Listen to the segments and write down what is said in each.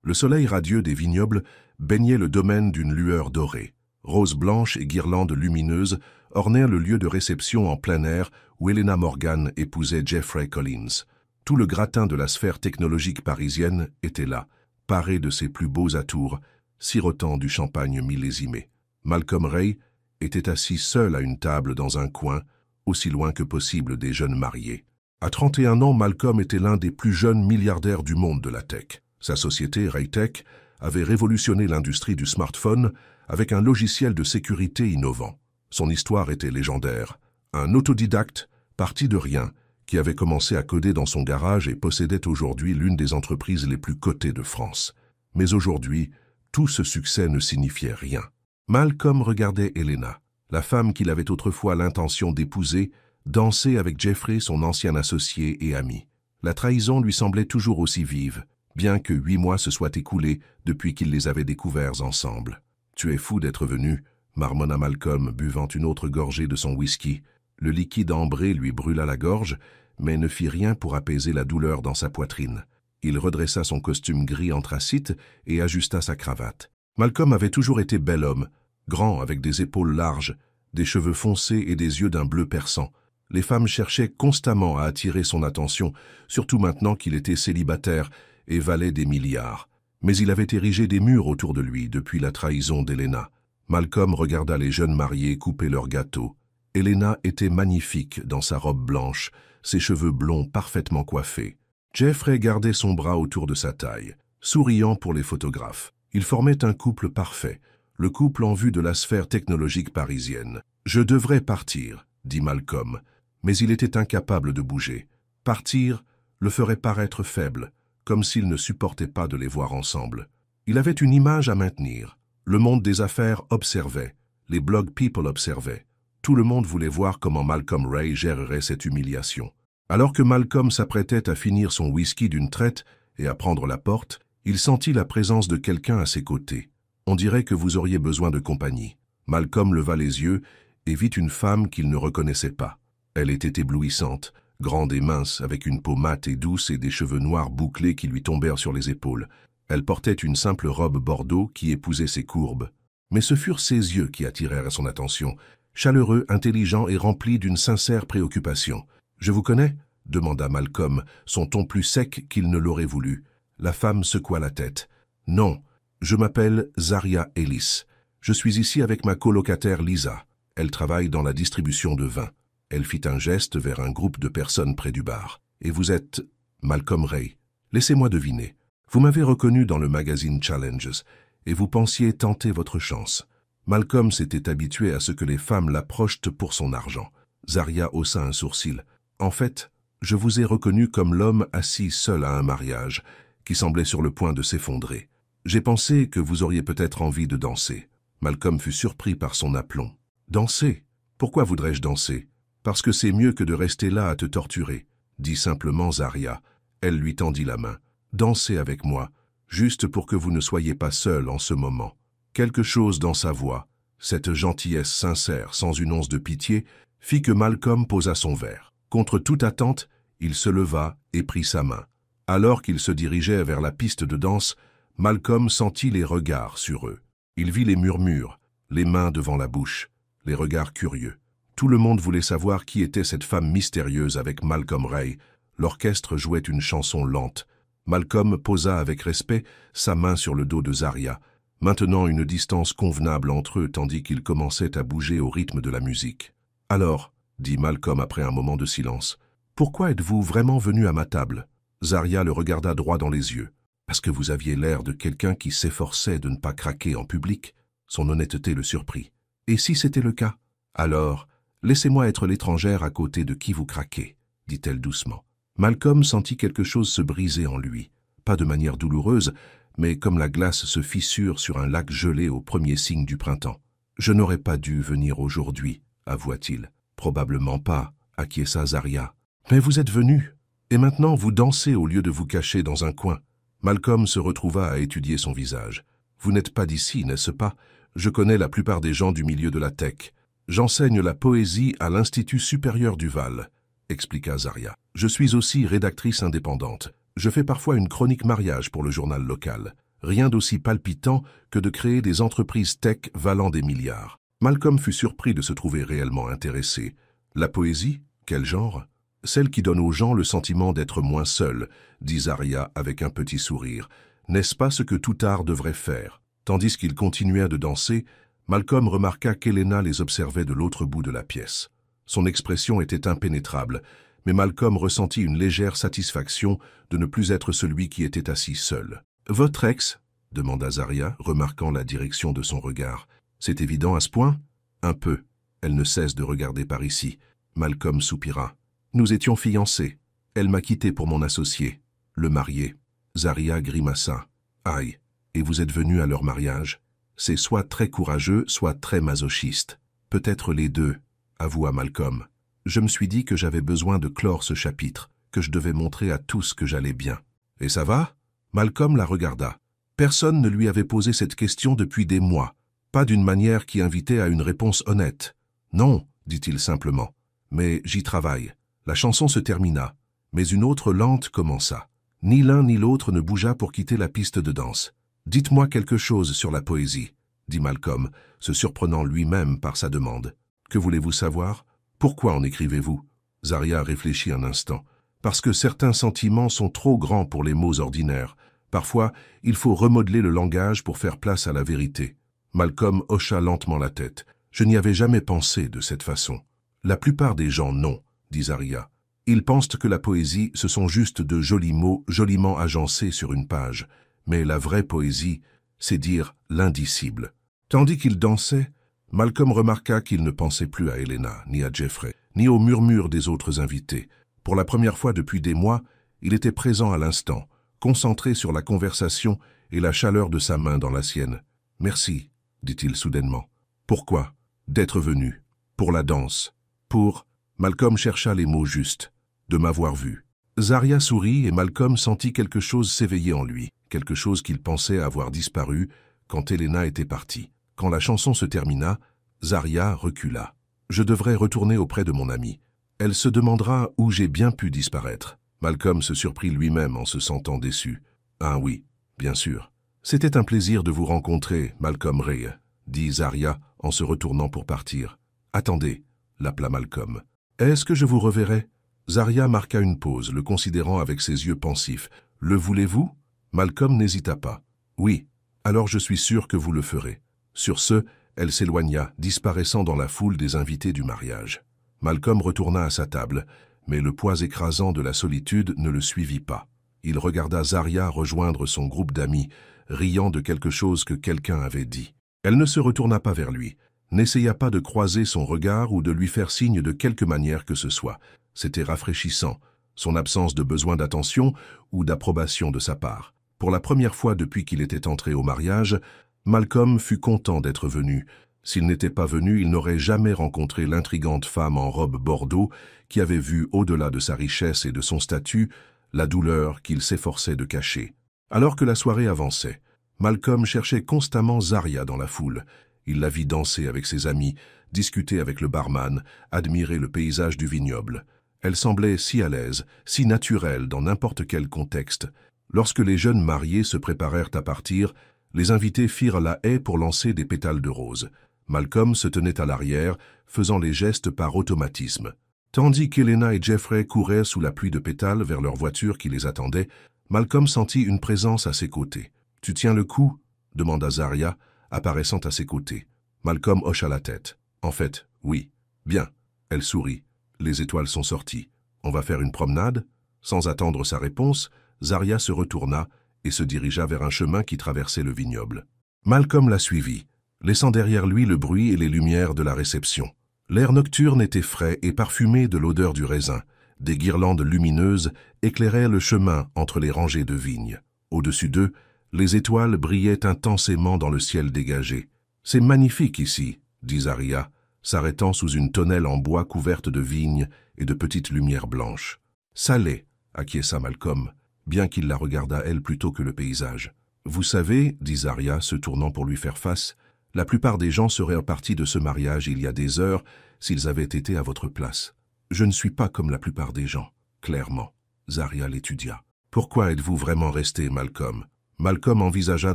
Le soleil radieux des vignobles baignait le domaine d'une lueur dorée. Roses blanches et guirlandes lumineuses ornèrent le lieu de réception en plein air où Helena Morgan épousait Jeffrey Collins. Tout le gratin de la sphère technologique parisienne était là, paré de ses plus beaux atours, sirotant du champagne millésimé. Malcolm Ray était assis seul à une table dans un coin, aussi loin que possible des jeunes mariés. À 31 ans, Malcolm était l'un des plus jeunes milliardaires du monde de la tech. Sa société, Raytech, avait révolutionné l'industrie du smartphone avec un logiciel de sécurité innovant. Son histoire était légendaire. Un autodidacte, parti de rien, qui avait commencé à coder dans son garage et possédait aujourd'hui l'une des entreprises les plus cotées de France. Mais aujourd'hui, tout ce succès ne signifiait rien. Malcolm regardait Helena, la femme qu'il avait autrefois l'intention d'épouser, danser avec Jeffrey, son ancien associé et ami. La trahison lui semblait toujours aussi vive, bien que 8 mois se soient écoulés depuis qu'ils les avaient découverts ensemble. « Tu es fou d'être venu », marmonna Malcolm, buvant une autre gorgée de son whisky. Le liquide ambré lui brûla la gorge, mais ne fit rien pour apaiser la douleur dans sa poitrine. Il redressa son costume gris anthracite et ajusta sa cravate. Malcolm avait toujours été bel homme, grand avec des épaules larges, des cheveux foncés et des yeux d'un bleu perçant. Les femmes cherchaient constamment à attirer son attention, surtout maintenant qu'il était célibataire et valait des milliards. Mais il avait érigé des murs autour de lui depuis la trahison d'Helena. Malcolm regarda les jeunes mariés couper leur gâteau. Helena était magnifique dans sa robe blanche, ses cheveux blonds parfaitement coiffés. Jeffrey gardait son bras autour de sa taille, souriant pour les photographes. Ils formaient un couple parfait, le couple en vue de la sphère technologique parisienne. « Je devrais partir », dit Malcolm, mais il était incapable de bouger. Partir le ferait paraître faible, comme s'il ne supportait pas de les voir ensemble. Il avait une image à maintenir. Le monde des affaires observait, les blog people observaient. Tout le monde voulait voir comment Malcolm Ray gérerait cette humiliation. Alors que Malcolm s'apprêtait à finir son whisky d'une traite et à prendre la porte, il sentit la présence de quelqu'un à ses côtés. « On dirait que vous auriez besoin de compagnie. » Malcolm leva les yeux et vit une femme qu'il ne reconnaissait pas. Elle était éblouissante, grande et mince, avec une peau mate et douce et des cheveux noirs bouclés qui lui tombèrent sur les épaules. Elle portait une simple robe bordeaux qui épousait ses courbes. Mais ce furent ses yeux qui attirèrent son attention, chaleureux, intelligents et remplis d'une sincère préoccupation. « Je vous connais ?» demanda Malcolm, son ton plus sec qu'il ne l'aurait voulu. La femme secoua la tête. « Non, je m'appelle Zaria Ellis. Je suis ici avec ma colocataire Lisa. Elle travaille dans la distribution de vin. » Elle fit un geste vers un groupe de personnes près du bar. « Et vous êtes Malcolm Ray. Laissez-moi deviner. Vous m'avez reconnu dans le magazine Challenges et vous pensiez tenter votre chance. » Malcolm s'était habitué à ce que les femmes l'approchent pour son argent. Zaria haussa un sourcil. « En fait, je vous ai reconnu comme l'homme assis seul à un mariage, qui semblait sur le point de s'effondrer. J'ai pensé que vous auriez peut-être envie de danser. » Malcolm fut surpris par son aplomb. « Danser? Pourquoi voudrais-je danser ? » « Parce que c'est mieux que de rester là à te torturer, » dit simplement Zaria. Elle lui tendit la main. « Dansez avec moi, juste pour que vous ne soyez pas seul en ce moment. » Quelque chose dans sa voix, cette gentillesse sincère sans une once de pitié, fit que Malcolm posa son verre. Contre toute attente, il se leva et prit sa main. Alors qu'il se dirigeait vers la piste de danse, Malcolm sentit les regards sur eux. Il vit les murmures, les mains devant la bouche, les regards curieux. Tout le monde voulait savoir qui était cette femme mystérieuse avec Malcolm Ray. L'orchestre jouait une chanson lente. Malcolm posa avec respect sa main sur le dos de Zaria, maintenant une distance convenable entre eux tandis qu'ils commençaient à bouger au rythme de la musique. « Alors, » dit Malcolm après un moment de silence, « pourquoi êtes-vous vraiment venu à ma table ?» Zaria le regarda droit dans les yeux. « Parce que vous aviez l'air de quelqu'un qui s'efforçait de ne pas craquer en public. » Son honnêteté le surprit. « Et si c'était le cas ? Alors, laissez-moi être l'étrangère à côté de qui vous craquez, » dit-elle doucement. Malcolm sentit quelque chose se briser en lui, pas de manière douloureuse, mais comme la glace se fissure sur un lac gelé au premier signe du printemps. « Je n'aurais pas dû venir aujourd'hui, » avoua-t-il. « Probablement pas, » acquiesça Zaria. « Mais vous êtes venu, et maintenant vous dansez au lieu de vous cacher dans un coin. » Malcolm se retrouva à étudier son visage. « Vous n'êtes pas d'ici, n'est-ce pas? Je connais la plupart des gens du milieu de la tech. J'enseigne la poésie à l'Institut supérieur du Val, » expliqua Zaria. « Je suis aussi rédactrice indépendante. Je fais parfois une chronique mariage pour le journal local. Rien d'aussi palpitant que de créer des entreprises tech valant des milliards. Malcolm fut surpris de se trouver réellement intéressé. La poésie? Quel genre? Celle qui donne aux gens le sentiment d'être moins seuls, dit Zarya avec un petit sourire. N'est-ce pas ce que tout art devrait faire? Tandis qu'ils continuaient de danser, Malcolm remarqua qu'Helena les observait de l'autre bout de la pièce. Son expression était impénétrable, mais Malcolm ressentit une légère satisfaction de ne plus être celui qui était assis seul. « Votre ex ?» demanda Zarya, remarquant la direction de son regard. « C'est évident à ce point ?»« Un peu. Elle ne cesse de regarder par ici. » Malcolm soupira. « Nous étions fiancés. Elle m'a quitté pour mon associé, le marié. » Zarya grimaça. « Aïe, et vous êtes venu à leur mariage? C'est soit très courageux, soit très masochiste. Peut-être les deux, » avoua Malcolm. « Je me suis dit que j'avais besoin de clore ce chapitre, que je devais montrer à tous que j'allais bien. »« Et ça va ?» Malcolm la regarda. Personne ne lui avait posé cette question depuis des mois, pas d'une manière qui invitait à une réponse honnête. « Non, » dit-il simplement, « mais j'y travaille. » La chanson se termina, mais une autre lente commença. Ni l'un ni l'autre ne bougea pour quitter la piste de danse. « Dites-moi quelque chose sur la poésie, » dit Malcolm, se surprenant lui-même par sa demande. « Que voulez-vous savoir? Pourquoi en écrivez-vous » Zarya réfléchit un instant. « Parce que certains sentiments sont trop grands pour les mots ordinaires. Parfois, il faut remodeler le langage pour faire place à la vérité. » Malcolm hocha lentement la tête. « Je n'y avais jamais pensé de cette façon. »« La plupart des gens, non, » dit Zarya. « Ils pensent que la poésie, ce sont juste de jolis mots joliment agencés sur une page. Mais la vraie poésie, c'est dire l'indicible. » Tandis qu'il dansait, Malcolm remarqua qu'il ne pensait plus à Helena, ni à Jeffrey, ni aux murmures des autres invités. Pour la première fois depuis des mois, il était présent à l'instant, concentré sur la conversation et la chaleur de sa main dans la sienne. « Merci, » dit-il soudainement. « Pourquoi? »« D'être venu. Pour la danse. Pour... » Malcolm chercha les mots justes. « De m'avoir vu. » Zarya sourit et Malcolm sentit quelque chose s'éveiller en lui, quelque chose qu'il pensait avoir disparu quand Helena était partie. Quand la chanson se termina, Zarya recula. « Je devrais retourner auprès de mon amie. Elle se demandera où j'ai bien pu disparaître. » Malcolm se surprit lui-même en se sentant déçu. « Ah oui, bien sûr. C'était un plaisir de vous rencontrer, Malcolm Ray, » dit Zarya en se retournant pour partir. « Attendez, » l'appela Malcolm. « Est-ce que je vous reverrai ?» Zarya marqua une pause, le considérant avec ses yeux pensifs. « Le voulez-vous » Malcolm n'hésita pas. « Oui, alors je suis sûr que vous le ferez. » Sur ce, elle s'éloigna, disparaissant dans la foule des invités du mariage. Malcolm retourna à sa table, mais le poids écrasant de la solitude ne le suivit pas. Il regarda Zarya rejoindre son groupe d'amis, riant de quelque chose que quelqu'un avait dit. Elle ne se retourna pas vers lui, n'essaya pas de croiser son regard ou de lui faire signe de quelque manière que ce soit. C'était rafraîchissant, son absence de besoin d'attention ou d'approbation de sa part. Pour la première fois depuis qu'il était entré au mariage, Malcolm fut content d'être venu. S'il n'était pas venu, il n'aurait jamais rencontré l'intrigante femme en robe bordeaux qui avait vu, au-delà de sa richesse et de son statut, la douleur qu'il s'efforçait de cacher. Alors que la soirée avançait, Malcolm cherchait constamment Zarya dans la foule. Il la vit danser avec ses amis, discuter avec le barman, admirer le paysage du vignoble. Elle semblait si à l'aise, si naturelle dans n'importe quel contexte. Lorsque les jeunes mariés se préparèrent à partir, les invités firent la haie pour lancer des pétales de rose. Malcolm se tenait à l'arrière, faisant les gestes par automatisme. Tandis qu'Helena et Jeffrey couraient sous la pluie de pétales vers leur voiture qui les attendait, Malcolm sentit une présence à ses côtés. « Tu tiens le coup ?» demanda Zarya, apparaissant à ses côtés. Malcolm hocha la tête. « En fait, oui. »« Bien. » Elle sourit. « Les étoiles sont sorties. On va faire une promenade ?» Sans attendre sa réponse, Zarya se retourna et se dirigea vers un chemin qui traversait le vignoble. Malcolm la suivit, laissant derrière lui le bruit et les lumières de la réception. L'air nocturne était frais et parfumé de l'odeur du raisin. Des guirlandes lumineuses éclairaient le chemin entre les rangées de vignes. Au-dessus d'eux, les étoiles brillaient intensément dans le ciel dégagé. « C'est magnifique ici, » dit Zarya, s'arrêtant sous une tonnelle en bois couverte de vignes et de petites lumières blanches. « Ça l'est, » acquiesça Malcolm, bien qu'il la regardât elle plutôt que le paysage. « Vous savez, » dit Zarya, se tournant pour lui faire face, « la plupart des gens seraient partis de ce mariage il y a des heures s'ils avaient été à votre place. Je ne suis pas comme la plupart des gens, clairement. » Zarya l'étudia. « Pourquoi êtes-vous vraiment resté, Malcolm ?» Malcolm envisagea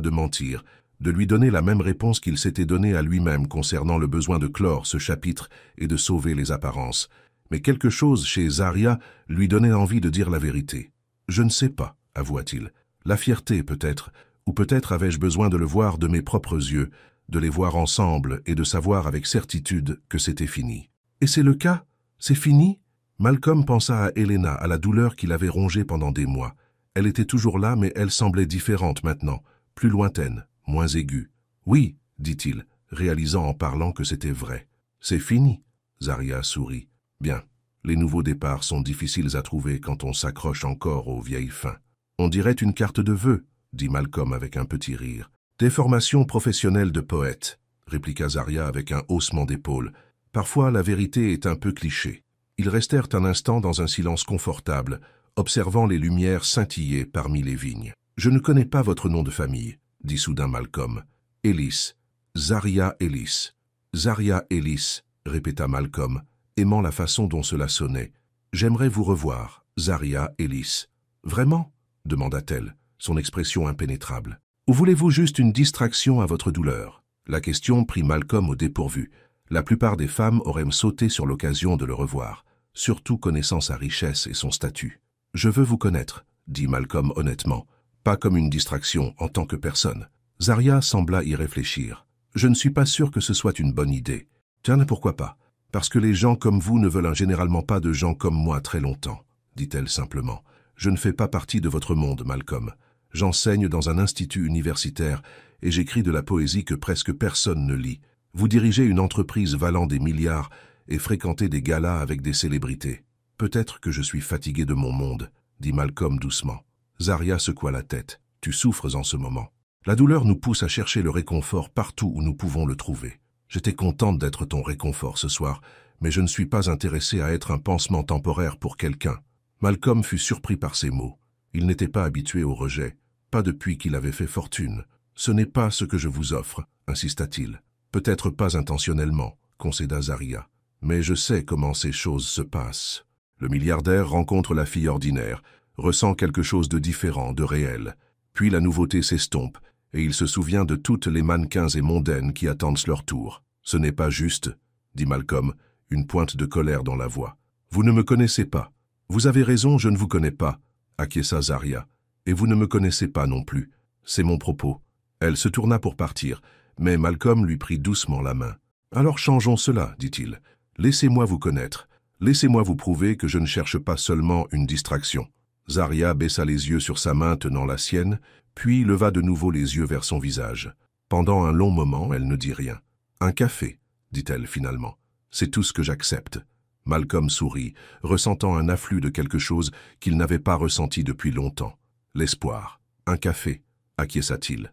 de mentir, de lui donner la même réponse qu'il s'était donnée à lui-même concernant le besoin de clore ce chapitre et de sauver les apparences. Mais quelque chose chez Zarya lui donnait envie de dire la vérité. « Je ne sais pas, avoua-t-il. La fierté peut-être, ou peut-être avais-je besoin de le voir de mes propres yeux, de les voir ensemble et de savoir avec certitude que c'était fini. » « Et c'est le cas? C'est fini ?» Malcolm pensa à Helena, à la douleur qui l'avait rongée pendant des mois. Elle était toujours là, mais elle semblait différente maintenant, plus lointaine, moins aiguë. « Oui, dit-il, réalisant en parlant que c'était vrai. « C'est fini. » Zarya sourit. « Bien, les nouveaux départs sont difficiles à trouver quand on s'accroche encore aux vieilles fins. »« On dirait une carte de vœux, » dit Malcolm avec un petit rire. « Des formations professionnelles de poète, » répliqua Zarya avec un haussement d'épaule. « Parfois, la vérité est un peu cliché. » Ils restèrent un instant dans un silence confortable, observant les lumières scintiller parmi les vignes. « Je ne connais pas votre nom de famille, » dit soudain Malcolm. « Ellis. Zarya Ellis. »« Zarya Ellis, » répéta Malcolm, aimant la façon dont cela sonnait. « J'aimerais vous revoir, Zarya Ellis. »« Vraiment ?» demanda-t-elle, son expression impénétrable. « Ou voulez-vous juste une distraction à votre douleur ?» La question prit Malcolm au dépourvu. La plupart des femmes auraient sauté sur l'occasion de le revoir, surtout connaissant sa richesse et son statut. « Je veux vous connaître, » dit Malcolm honnêtement, pas comme une distraction en tant que personne. Zarya sembla y réfléchir. « Je ne suis pas sûr que ce soit une bonne idée. »« Tiens, pourquoi pas? Parce que les gens comme vous ne veulent généralement pas de gens comme moi très longtemps, » dit-elle simplement. « Je ne fais pas partie de votre monde, Malcolm. J'enseigne dans un institut universitaire et j'écris de la poésie que presque personne ne lit. Vous dirigez une entreprise valant des milliards et fréquentez des galas avec des célébrités. Peut-être que je suis fatigué de mon monde, dit Malcolm doucement. Zarya secoua la tête. Tu souffres en ce moment. La douleur nous pousse à chercher le réconfort partout où nous pouvons le trouver. J'étais contente d'être ton réconfort ce soir, mais je ne suis pas intéressé à être un pansement temporaire pour quelqu'un. Malcolm fut surpris par ces mots. Il n'était pas habitué au rejet, pas depuis qu'il avait fait fortune. Ce n'est pas ce que je vous offre, insista-t-il. Peut-être pas intentionnellement, concéda Zarya. Mais je sais comment ces choses se passent. Le milliardaire rencontre la fille ordinaire, ressent quelque chose de différent, de réel. Puis la nouveauté s'estompe, et il se souvient de toutes les mannequins et mondaines qui attendent leur tour. Ce n'est pas juste, dit Malcolm, une pointe de colère dans la voix. Vous ne me connaissez pas. Vous avez raison, je ne vous connais pas, acquiesça Zarya. Et vous ne me connaissez pas non plus. C'est mon propos. Elle se tourna pour partir, mais Malcolm lui prit doucement la main. « Alors changeons cela, dit-il. Laissez-moi vous connaître. Laissez-moi vous prouver que je ne cherche pas seulement une distraction. » Zarya baissa les yeux sur sa main tenant la sienne, puis leva de nouveau les yeux vers son visage. Pendant un long moment, elle ne dit rien. « Un café, dit-elle finalement. C'est tout ce que j'accepte. » Malcolm sourit, ressentant un afflux de quelque chose qu'il n'avait pas ressenti depuis longtemps. L'espoir. « Un café, acquiesça-t-il.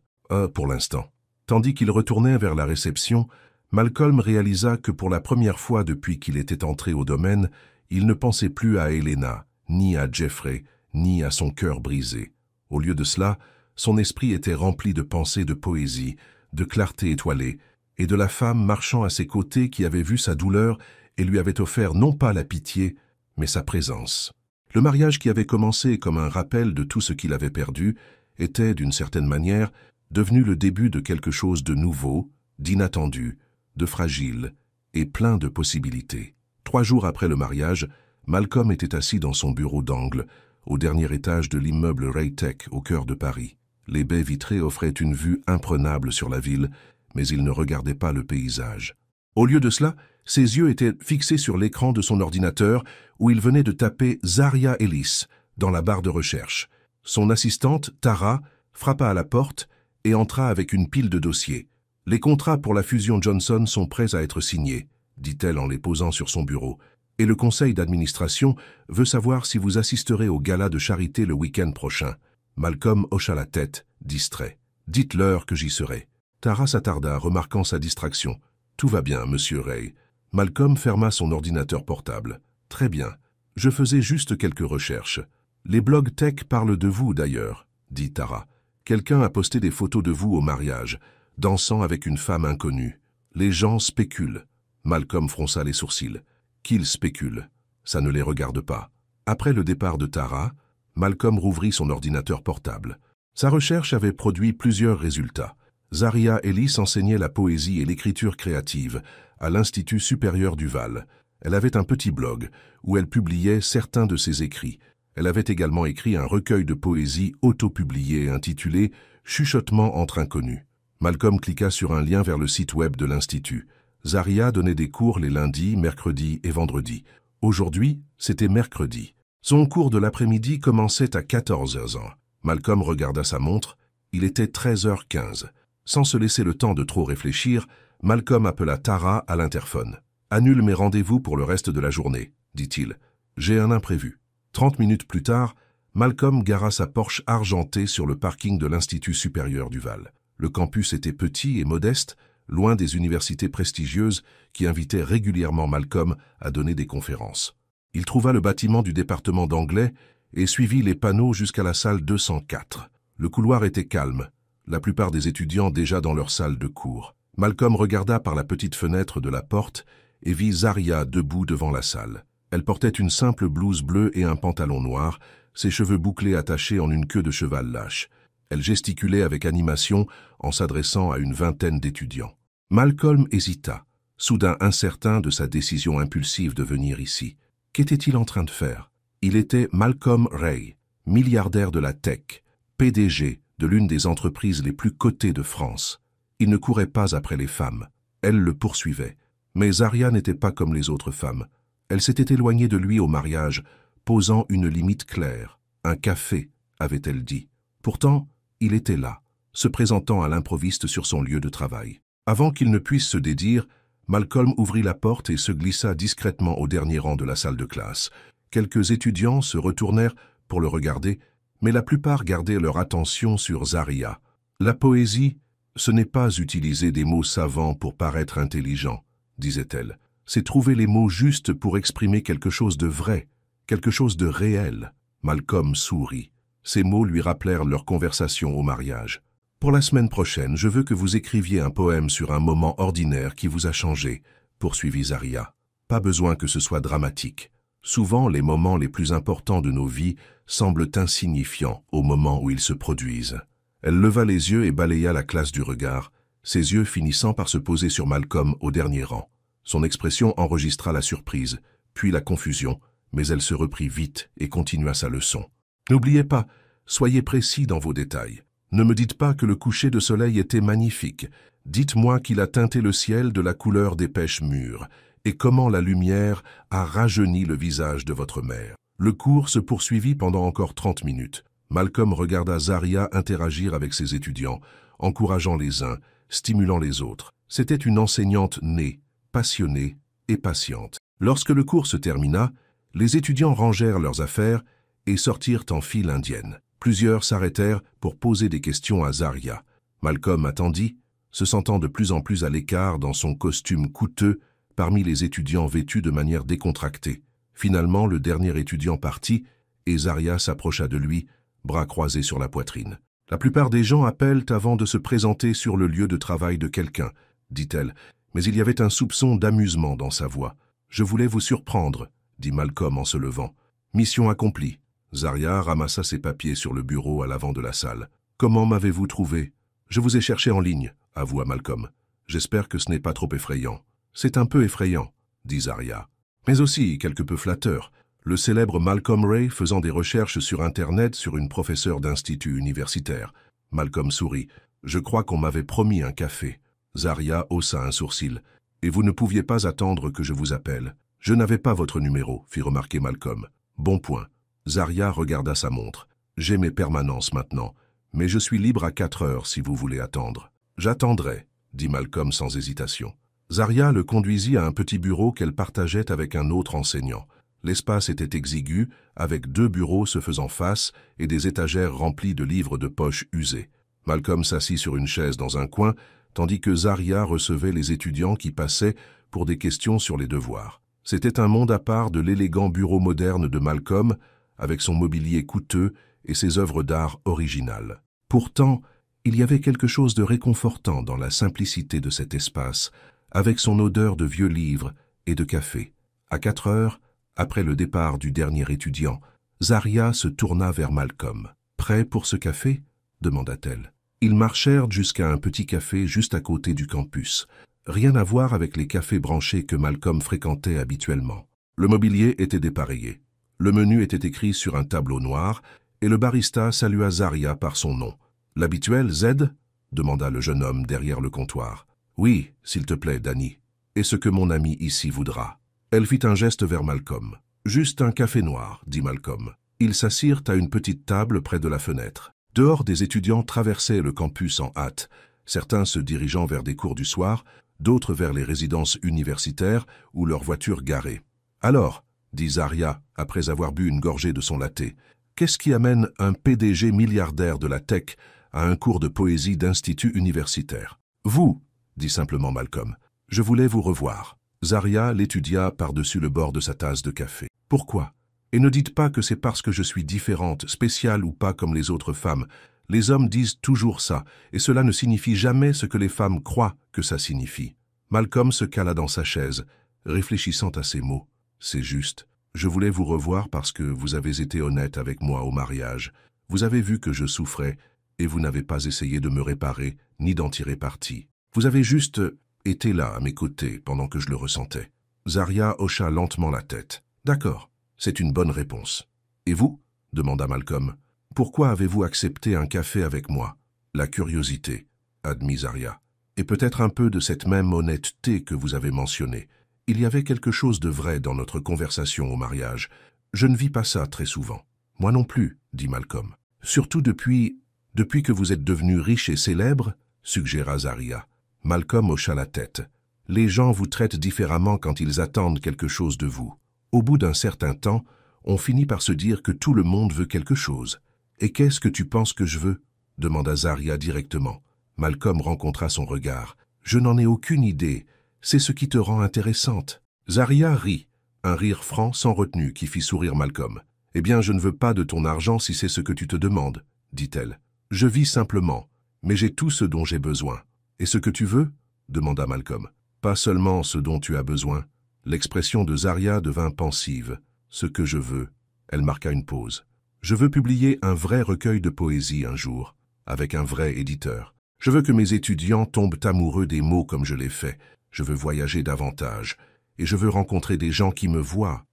Pour l'instant. » Tandis qu'il retournait vers la réception, Malcolm réalisa que pour la première fois depuis qu'il était entré au domaine, il ne pensait plus à Helena, ni à Jeffrey, ni à son cœur brisé. Au lieu de cela, son esprit était rempli de pensées de poésie, de clarté étoilée, et de la femme marchant à ses côtés qui avait vu sa douleur et lui avait offert non pas la pitié, mais sa présence. Le mariage qui avait commencé comme un rappel de tout ce qu'il avait perdu était, d'une certaine manière, devenu le début de quelque chose de nouveau, d'inattendu, de fragile et plein de possibilités. 3 jours après le mariage, Malcolm était assis dans son bureau d'angle, au dernier étage de l'immeuble Raytech au cœur de Paris. Les baies vitrées offraient une vue imprenable sur la ville, mais il ne regardait pas le paysage. Au lieu de cela, ses yeux étaient fixés sur l'écran de son ordinateur où il venait de taper Zarya Ellis dans la barre de recherche. Son assistante, Tara, frappa à la porte et entra avec une pile de dossiers. « Les contrats pour la fusion Johnson sont prêts à être signés, » dit-elle en les posant sur son bureau. « Et le conseil d'administration veut savoir si vous assisterez au gala de charité le week-end prochain. » Malcolm hocha la tête, distrait. « Dites-leur que j'y serai. » Tara s'attarda, remarquant sa distraction. « Tout va bien, monsieur Ray. » Malcolm ferma son ordinateur portable. « Très bien. Je faisais juste quelques recherches. Les blogs tech parlent de vous, d'ailleurs, » dit Tara. « Quelqu'un a posté des photos de vous au mariage, dansant avec une femme inconnue. Les gens spéculent. » Malcolm fronça les sourcils. « Qu'ils spéculent. Ça ne les regarde pas. » Après le départ de Tara, Malcolm rouvrit son ordinateur portable. Sa recherche avait produit plusieurs résultats. Zaria Ellis enseignait la poésie et l'écriture créative à l'Institut supérieur du Val. Elle avait un petit blog où elle publiait certains de ses écrits. Elle avait également écrit un recueil de poésie autopublié intitulé « Chuchotements entre inconnus ». Malcolm cliqua sur un lien vers le site web de l'Institut. Zaria donnait des cours les lundis, mercredis et vendredis. Aujourd'hui, c'était mercredi. Son cours de l'après-midi commençait à 14h. Malcolm regarda sa montre. Il était 13h15. Sans se laisser le temps de trop réfléchir, Malcolm appela Tara à l'interphone. « Annule mes rendez-vous pour le reste de la journée, » dit-il. « J'ai un imprévu. » 30 minutes plus tard, Malcolm gara sa Porsche argentée sur le parking de l'Institut supérieur du Val. Le campus était petit et modeste, loin des universités prestigieuses qui invitaient régulièrement Malcolm à donner des conférences. Il trouva le bâtiment du département d'anglais et suivit les panneaux jusqu'à la salle 204. Le couloir était calme, la plupart des étudiants déjà dans leur salle de cours. Malcolm regarda par la petite fenêtre de la porte et vit Zaria debout devant la salle. Elle portait une simple blouse bleue et un pantalon noir, ses cheveux bouclés attachés en une queue de cheval lâche. Elle gesticulait avec animation en s'adressant à une vingtaine d'étudiants. Malcolm hésita, soudain incertain de sa décision impulsive de venir ici. Qu'était-il en train de faire? Il était Malcolm Ray, milliardaire de la tech, PDG de l'une des entreprises les plus cotées de France. Il ne courait pas après les femmes. Elle le poursuivait. Mais Zaria n'était pas comme les autres femmes. Elle s'était éloignée de lui au mariage, posant une limite claire. Un café, avait-elle dit. Pourtant, il était là, se présentant à l'improviste sur son lieu de travail. Avant qu'il ne puisse se dédire, Malcolm ouvrit la porte et se glissa discrètement au dernier rang de la salle de classe. Quelques étudiants se retournèrent pour le regarder, mais la plupart gardaient leur attention sur Zaria. La poésie, ce n'est pas utiliser des mots savants pour paraître intelligent, disait-elle. C'est trouver les mots justes pour exprimer quelque chose de vrai, quelque chose de réel. Malcolm sourit. Ces mots lui rappelèrent leur conversation au mariage. « Pour la semaine prochaine, je veux que vous écriviez un poème sur un moment ordinaire qui vous a changé, » poursuivit Zaria. « Pas besoin que ce soit dramatique. Souvent, les moments les plus importants de nos vies semblent insignifiants au moment où ils se produisent. » Elle leva les yeux et balaya la classe du regard, ses yeux finissant par se poser sur Malcolm au dernier rang. Son expression enregistra la surprise, puis la confusion, mais elle se reprit vite et continua sa leçon. « N'oubliez pas, soyez précis dans vos détails. Ne me dites pas que le coucher de soleil était magnifique. Dites-moi qu'il a teinté le ciel de la couleur des pêches mûres, et comment la lumière a rajeuni le visage de votre mère. » Le cours se poursuivit pendant encore 30 minutes. Malcolm regarda Zaria interagir avec ses étudiants, encourageant les uns, stimulant les autres. C'était une enseignante née, passionnée et patiente. Lorsque le cours se termina, les étudiants rangèrent leurs affaires et sortirent en file indienne. Plusieurs s'arrêtèrent pour poser des questions à Zaria. Malcolm attendit, se sentant de plus en plus à l'écart dans son costume coûteux parmi les étudiants vêtus de manière décontractée. Finalement, le dernier étudiant partit et Zaria s'approcha de lui, bras croisés sur la poitrine. « La plupart des gens appellent avant de se présenter sur le lieu de travail de quelqu'un, » dit-elle, mais il y avait un soupçon d'amusement dans sa voix. « Je voulais vous surprendre, » dit Malcolm en se levant. « Mission accomplie. » Zaria ramassa ses papiers sur le bureau à l'avant de la salle. « Comment m'avez-vous trouvé? »« Je vous ai cherché en ligne, » avoua Malcolm. « J'espère que ce n'est pas trop effrayant. »« C'est un peu effrayant, » dit Zaria. « Mais aussi quelque peu flatteur. Le célèbre Malcolm Ray faisant des recherches sur Internet sur une professeure d'institut universitaire. » Malcolm sourit. « Je crois qu'on m'avait promis un café. » Zaria haussa un sourcil. « Et vous ne pouviez pas attendre que je vous appelle. »« Je n'avais pas votre numéro, » fit remarquer Malcolm. « Bon point. » Zaria regarda sa montre. « J'ai mes permanences maintenant, mais je suis libre à 4 heures si vous voulez attendre. »« J'attendrai, » dit Malcolm sans hésitation. Zaria le conduisit à un petit bureau qu'elle partageait avec un autre enseignant. L'espace était exigu, avec 2 bureaux se faisant face et des étagères remplies de livres de poche usés. Malcolm s'assit sur une chaise dans un coin, tandis que Zaria recevait les étudiants qui passaient pour des questions sur les devoirs. C'était un monde à part de l'élégant bureau moderne de Malcolm, avec son mobilier coûteux et ses œuvres d'art originales. Pourtant, il y avait quelque chose de réconfortant dans la simplicité de cet espace, avec son odeur de vieux livres et de café. À 4 heures, après le départ du dernier étudiant, Zaria se tourna vers Malcolm. « Prêt pour ce café » demanda-t-elle. Ils marchèrent jusqu'à un petit café juste à côté du campus. Rien à voir avec les cafés branchés que Malcolm fréquentait habituellement. Le mobilier était dépareillé. Le menu était écrit sur un tableau noir et le barista salua Zaria par son nom. « L'habituel, Z ?» demanda le jeune homme derrière le comptoir. « Oui, s'il te plaît, Danny. Et ce que mon ami ici voudra. » Elle fit un geste vers Malcolm. « Juste un café noir, » dit Malcolm. Ils s'assirent à une petite table près de la fenêtre. Dehors, des étudiants traversaient le campus en hâte, certains se dirigeant vers des cours du soir, d'autres vers les résidences universitaires ou leurs voitures garées. « Alors, » dit Zaria, après avoir bu une gorgée de son latte, « qu'est-ce qui amène un PDG milliardaire de la tech à un cours de poésie d'institut universitaire ?»« Vous, » dit simplement Malcolm, « je voulais vous revoir. » Zaria l'étudia par-dessus le bord de sa tasse de café. « Pourquoi ? Et ne dites pas que c'est parce que je suis différente, spéciale ou pas comme les autres femmes. Les hommes disent toujours ça, et cela ne signifie jamais ce que les femmes croient que ça signifie. » Malcolm se cala dans sa chaise, réfléchissant à ces mots. « C'est juste. Je voulais vous revoir parce que vous avez été honnête avec moi au mariage. Vous avez vu que je souffrais, et vous n'avez pas essayé de me réparer, ni d'en tirer parti. Vous avez juste été là, à mes côtés, pendant que je le ressentais. » Zaria hocha lentement la tête. « D'accord, c'est une bonne réponse. »« Et vous ?» demanda Malcolm. « Pourquoi avez-vous accepté un café avec moi ?»« La curiosité, » admit Zaria. « Et peut-être un peu de cette même honnêteté que vous avez mentionnée. Il y avait quelque chose de vrai dans notre conversation au mariage. Je ne vis pas ça très souvent. »« Moi non plus, » dit Malcolm. « Surtout depuis que vous êtes devenu riche et célèbre ?» suggéra Zaria. Malcolm hocha la tête. « Les gens vous traitent différemment quand ils attendent quelque chose de vous. Au bout d'un certain temps, on finit par se dire que tout le monde veut quelque chose. « Et qu'est-ce que tu penses que je veux ?» demanda Zaria directement. Malcolm rencontra son regard. « Je n'en ai aucune idée. C'est ce qui te rend intéressante. » Zaria rit, un rire franc sans retenue qui fit sourire Malcolm. « Eh bien, je ne veux pas de ton argent si c'est ce que tu te demandes, » dit-elle. « Je vis simplement, mais j'ai tout ce dont j'ai besoin. »« Et ce que tu veux ?» demanda Malcolm. « Pas seulement ce dont tu as besoin. » L'expression de Zaria devint pensive. « Ce que je veux. » Elle marqua une pause. « Je veux publier un vrai recueil de poésie un jour, avec un vrai éditeur. Je veux que mes étudiants tombent amoureux des mots comme je l'ai fait. Je veux voyager davantage. Et je veux rencontrer des gens qui me voient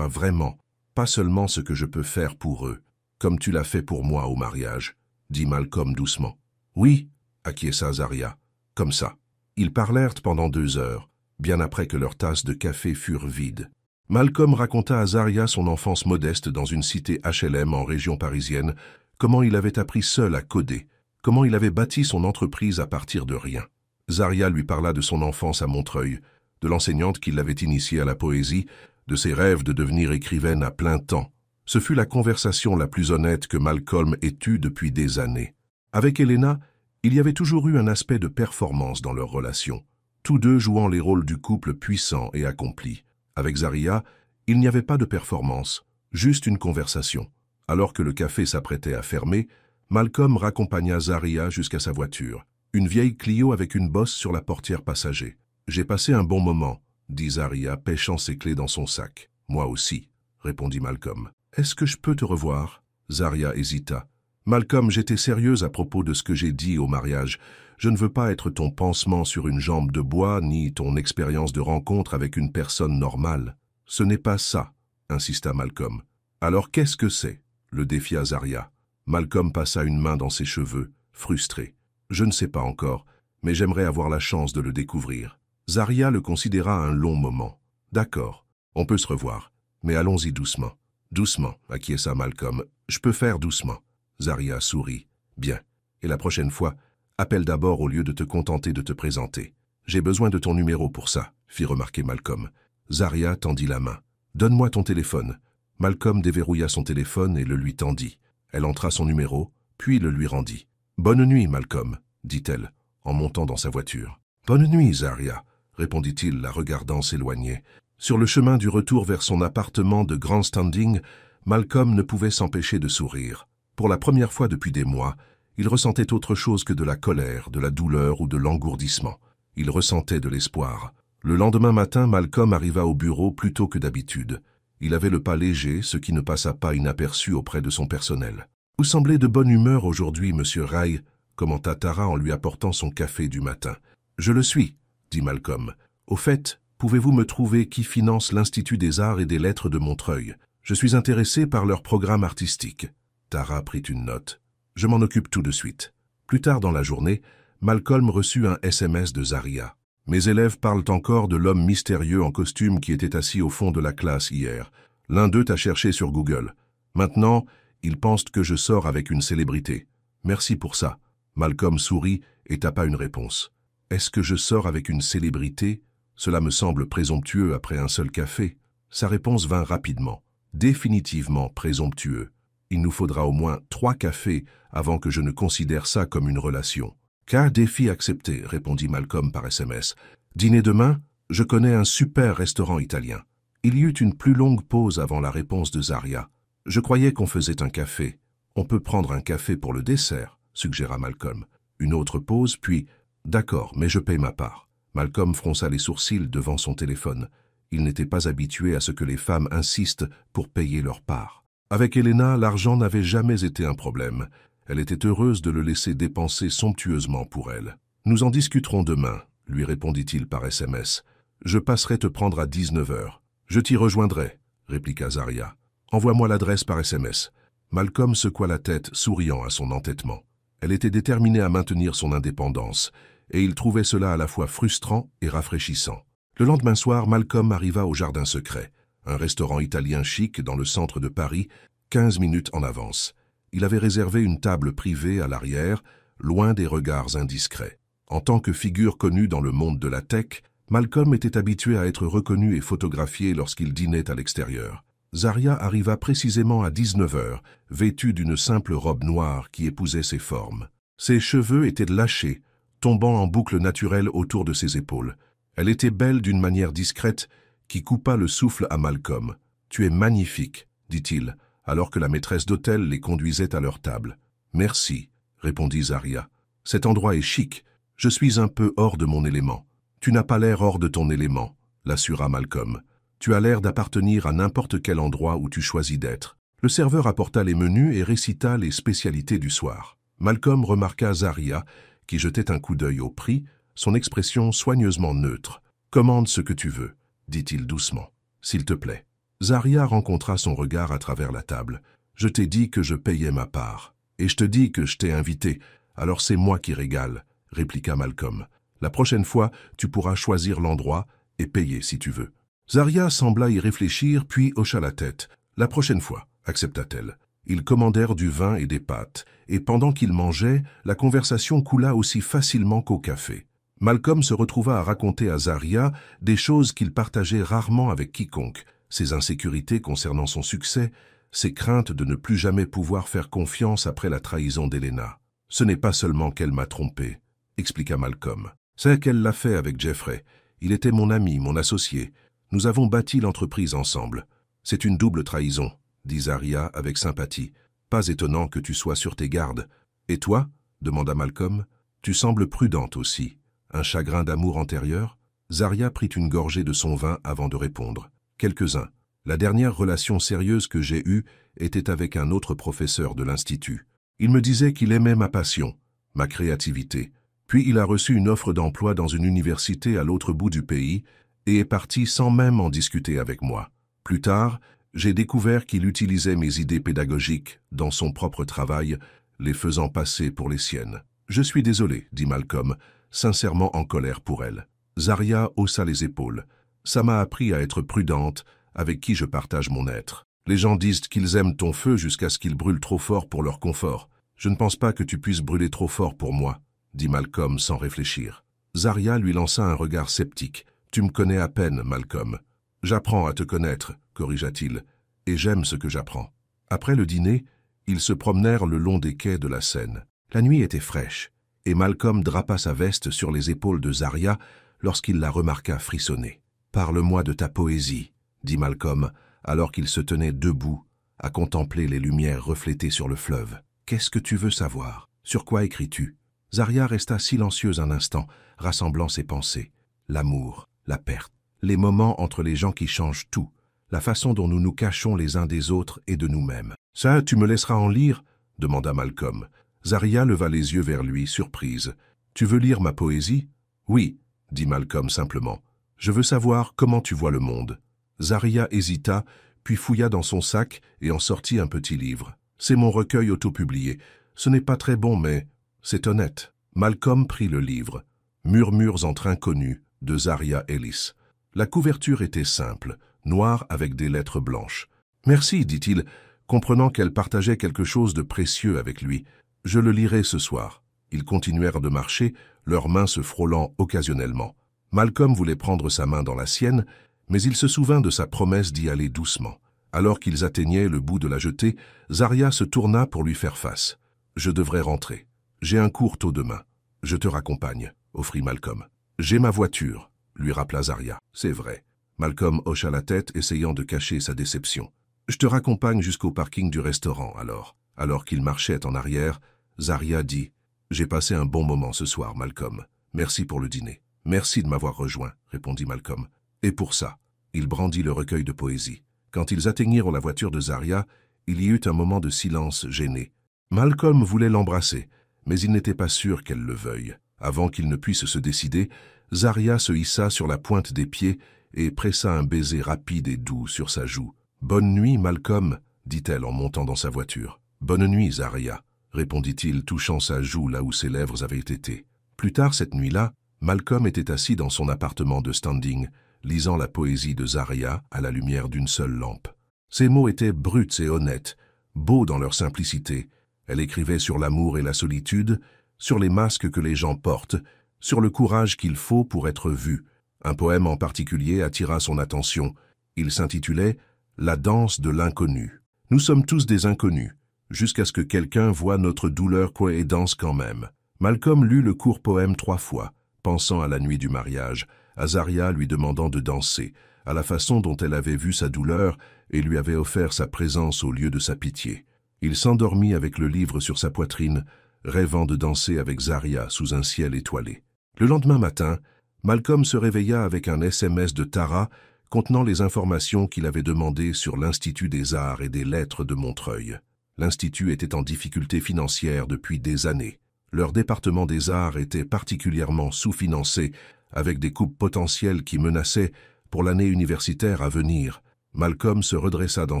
vraiment, pas seulement ce que je peux faire pour eux, comme tu l'as fait pour moi au mariage, » dit Malcolm doucement. « Oui, » acquiesça Zaria, « comme ça. » Ils parlèrent pendant 2 heures, bien après que leurs tasses de café furent vides. Malcolm raconta à Zaria son enfance modeste dans une cité HLM en région parisienne, comment il avait appris seul à coder, comment il avait bâti son entreprise à partir de rien. Zaria lui parla de son enfance à Montreuil, de l'enseignante qui l'avait initiée à la poésie, de ses rêves de devenir écrivaine à plein temps. Ce fut la conversation la plus honnête que Malcolm ait eue depuis des années. Avec Helena, il y avait toujours eu un aspect de performance dans leur relation, tous deux jouant les rôles du couple puissant et accompli. Avec Zaria, il n'y avait pas de performance, juste une conversation. Alors que le café s'apprêtait à fermer, Malcolm raccompagna Zaria jusqu'à sa voiture, une vieille Clio avec une bosse sur la portière passager. « J'ai passé un bon moment », dit Zaria, pêchant ses clés dans son sac. « Moi aussi », répondit Malcolm. « Est-ce que je peux te revoir ?» Zaria hésita. « Malcolm, j'étais sérieuse à propos de ce que j'ai dit au mariage. Je ne veux pas être ton pansement sur une jambe de bois, ni ton expérience de rencontre avec une personne normale. »« Ce n'est pas ça, » insista Malcolm. « Alors qu'est-ce que c'est ?» le défia Zaria. Malcolm passa une main dans ses cheveux, frustré. « Je ne sais pas encore, mais j'aimerais avoir la chance de le découvrir. » Zaria le considéra un long moment. « D'accord, on peut se revoir, mais allons-y doucement. »« Doucement, » acquiesça Malcolm. « Je peux faire doucement. » Zaria sourit. « Bien. Et la prochaine fois, appelle d'abord au lieu de te contenter de te présenter. J'ai besoin de ton numéro pour ça, » fit remarquer Malcolm. Zaria tendit la main. « Donne-moi ton téléphone. » Malcolm déverrouilla son téléphone et le lui tendit. Elle entra son numéro, puis le lui rendit. « Bonne nuit, Malcolm, » dit-elle, en montant dans sa voiture. « Bonne nuit, Zaria, » répondit-il, la regardant s'éloigner. Sur le chemin du retour vers son appartement de grand standing, Malcolm ne pouvait s'empêcher de sourire. Pour la première fois depuis des mois, il ressentait autre chose que de la colère, de la douleur ou de l'engourdissement. Il ressentait de l'espoir. Le lendemain matin, Malcolm arriva au bureau plus tôt que d'habitude. Il avait le pas léger, ce qui ne passa pas inaperçu auprès de son personnel. Vous semblez de bonne humeur aujourd'hui, monsieur Ray, commenta Tara en lui apportant son café du matin. Je le suis, dit Malcolm. Au fait, pouvez-vous me trouver qui finance l'Institut des Arts et des Lettres de Montreuil? Je suis intéressé par leur programme artistique. Tara prit une note. Je m'en occupe tout de suite. Plus tard dans la journée, Malcolm reçut un SMS de Zaria. Mes élèves parlent encore de l'homme mystérieux en costume qui était assis au fond de la classe hier. L'un d'eux t'a cherché sur Google. Maintenant, ils pensent que je sors avec une célébrité. Merci pour ça. Malcolm sourit et tapa une réponse. Est-ce que je sors avec une célébrité? Cela me semble présomptueux après un seul café. Sa réponse vint rapidement. Définitivement présomptueux. Il nous faudra au moins 3 cafés avant que je ne considère ça comme une relation. Car défi accepté, répondit Malcolm par SMS. Dîner demain? Je connais un super restaurant italien. Il y eut une plus longue pause avant la réponse de Zaria. Je croyais qu'on faisait un café. On peut prendre un café pour le dessert, suggéra Malcolm. Une autre pause, puis « D'accord, mais je paye ma part ». Malcolm fronça les sourcils devant son téléphone. Il n'était pas habitué à ce que les femmes insistent pour payer leur part. Avec Elena, l'argent n'avait jamais été un problème. Elle était heureuse de le laisser dépenser somptueusement pour elle. « Nous en discuterons demain », lui répondit-il par SMS. « Je passerai te prendre à 19h. Je t'y rejoindrai, » répliqua Zaria. « Envoie-moi l'adresse par SMS. » Malcolm secoua la tête, souriant à son entêtement. Elle était déterminée à maintenir son indépendance, et il trouvait cela à la fois frustrant et rafraîchissant. Le lendemain soir, Malcolm arriva au Jardin Secret, un restaurant italien chic dans le centre de Paris, 15 minutes en avance. Il avait réservé une table privée à l'arrière, loin des regards indiscrets. En tant que figure connue dans le monde de la tech, Malcolm était habitué à être reconnu et photographié lorsqu'il dînait à l'extérieur. Zaria arriva précisément à 19h, vêtue d'une simple robe noire qui épousait ses formes. Ses cheveux étaient lâchés, tombant en boucles naturelles autour de ses épaules. Elle était belle d'une manière discrète qui coupa le souffle à Malcolm. « Tu es magnifique », dit-il, alors que la maîtresse d'hôtel les conduisait à leur table. « Merci », répondit Zaria. « Cet endroit est chic. Je suis un peu hors de mon élément. »« Tu n'as pas l'air hors de ton élément », l'assura Malcolm. « Tu as l'air d'appartenir à n'importe quel endroit où tu choisis d'être. » Le serveur apporta les menus et récita les spécialités du soir. Malcolm remarqua Zaria, qui jetait un coup d'œil au prix, son expression soigneusement neutre. « Commande ce que tu veux », dit-il doucement. « S'il te plaît. » Zaria rencontra son regard à travers la table. « Je t'ai dit que je payais ma part. Et je te dis que je t'ai invité, alors c'est moi qui régale, » répliqua Malcolm. « La prochaine fois, tu pourras choisir l'endroit et payer si tu veux. » Zaria sembla y réfléchir, puis hocha la tête. « La prochaine fois, » accepta-t-elle. Ils commandèrent du vin et des pâtes, et pendant qu'ils mangeaient, la conversation coula aussi facilement qu'au café. Malcolm se retrouva à raconter à Zaria des choses qu'il partageait rarement avec quiconque, ses insécurités concernant son succès, ses craintes de ne plus jamais pouvoir faire confiance après la trahison d'Elena. « Ce n'est pas seulement qu'elle m'a trompé, » expliqua Malcolm. « C'est qu'elle l'a fait avec Jeffrey. Il était mon ami, mon associé. Nous avons bâti l'entreprise ensemble. C'est une double trahison, » dit Zaria avec sympathie. « Pas étonnant que tu sois sur tes gardes. »« Et toi » demanda Malcolm. « Tu sembles prudente aussi. Un chagrin d'amour antérieur ?» Zaria prit une gorgée de son vin avant de répondre. « Quelques-uns. La dernière relation sérieuse que j'ai eue était avec un autre professeur de l'Institut. Il me disait qu'il aimait ma passion, ma créativité. Puis il a reçu une offre d'emploi dans une université à l'autre bout du pays et est parti sans même en discuter avec moi. Plus tard, j'ai découvert qu'il utilisait mes idées pédagogiques dans son propre travail, les faisant passer pour les siennes. « Je suis désolé, » dit Malcolm, sincèrement en colère pour elle. Zaria haussa les épaules. « Ça m'a appris à être prudente, avec qui je partage mon être. Les gens disent qu'ils aiment ton feu jusqu'à ce qu'ils brûlent trop fort pour leur confort. Je ne pense pas que tu puisses brûler trop fort pour moi, » dit Malcolm sans réfléchir. Zaria lui lança un regard sceptique. « Tu me connais à peine, Malcolm. »« J'apprends à te connaître, » corrigea-t-il, « et j'aime ce que j'apprends. » Après le dîner, ils se promenèrent le long des quais de la Seine. La nuit était fraîche, et Malcolm drapa sa veste sur les épaules de Zaria lorsqu'il la remarqua frissonner. « Parle-moi de ta poésie, » dit Malcolm, alors qu'il se tenait debout, à contempler les lumières reflétées sur le fleuve. « Qu'est-ce que tu veux savoir? Sur quoi écris-tu » Zaria resta silencieuse un instant, rassemblant ses pensées. L'amour, la perte, les moments entre les gens qui changent tout, la façon dont nous nous cachons les uns des autres et de nous-mêmes. « Ça, tu me laisseras en lire » demanda Malcolm. Zaria leva les yeux vers lui, surprise. « Tu veux lire ma poésie ?»« Oui, » dit Malcolm simplement. « Je veux savoir comment tu vois le monde. » Zaria hésita, puis fouilla dans son sac et en sortit un petit livre. « C'est mon recueil autopublié. Ce n'est pas très bon, mais c'est honnête. » Malcolm prit le livre. « Murmures entre inconnus » de Zaria Ellis. La couverture était simple, noire avec des lettres blanches. « Merci, dit-il, comprenant qu'elle partageait quelque chose de précieux avec lui. « Je le lirai ce soir. » Ils continuèrent de marcher, leurs mains se frôlant occasionnellement. Malcolm voulait prendre sa main dans la sienne, mais il se souvint de sa promesse d'y aller doucement. Alors qu'ils atteignaient le bout de la jetée, Zaria se tourna pour lui faire face. « Je devrais rentrer. J'ai un cours tôt demain. Je te raccompagne, » offrit Malcolm. « J'ai ma voiture, » lui rappela Zaria. « C'est vrai. » Malcolm hocha la tête, essayant de cacher sa déception. « Je te raccompagne jusqu'au parking du restaurant, alors. » Alors qu'ils marchaient en arrière, Zaria dit « J'ai passé un bon moment ce soir, Malcolm. Merci pour le dîner. »« Merci de m'avoir rejoint, » répondit Malcolm. « Et pour ça. » Il brandit le recueil de poésie. Quand ils atteignirent la voiture de Zaria, il y eut un moment de silence gêné. Malcolm voulait l'embrasser, mais il n'était pas sûr qu'elle le veuille. Avant qu'il ne puisse se décider, Zaria se hissa sur la pointe des pieds et pressa un baiser rapide et doux sur sa joue. « Bonne nuit, Malcolm, » dit-elle en montant dans sa voiture. « Bonne nuit, Zaria, » répondit-il, touchant sa joue là où ses lèvres avaient été. Plus tard cette nuit-là, Malcolm était assis dans son appartement de Standing, lisant la poésie de Zaria à la lumière d'une seule lampe. Ses mots étaient bruts et honnêtes, beaux dans leur simplicité. Elle écrivait sur l'amour et la solitude, sur les masques que les gens portent, sur le courage qu'il faut pour être vu. Un poème en particulier attira son attention. Il s'intitulait « La danse de l'inconnu ». Nous sommes tous des inconnus, jusqu'à ce que quelqu'un voie notre douleur et danse quand même. Malcolm lut le court poème 3 fois, pensant à la nuit du mariage, à Zaria lui demandant de danser, à la façon dont elle avait vu sa douleur et lui avait offert sa présence au lieu de sa pitié. Il s'endormit avec le livre sur sa poitrine, rêvant de danser avec Zaria sous un ciel étoilé. Le lendemain matin, Malcolm se réveilla avec un SMS de Tara contenant les informations qu'il avait demandées sur l'Institut des Arts et des Lettres de Montreuil. L'Institut était en difficulté financière depuis des années. Leur département des arts était particulièrement sous-financé, avec des coupes potentielles qui menaçaient pour l'année universitaire à venir. Malcolm se redressa dans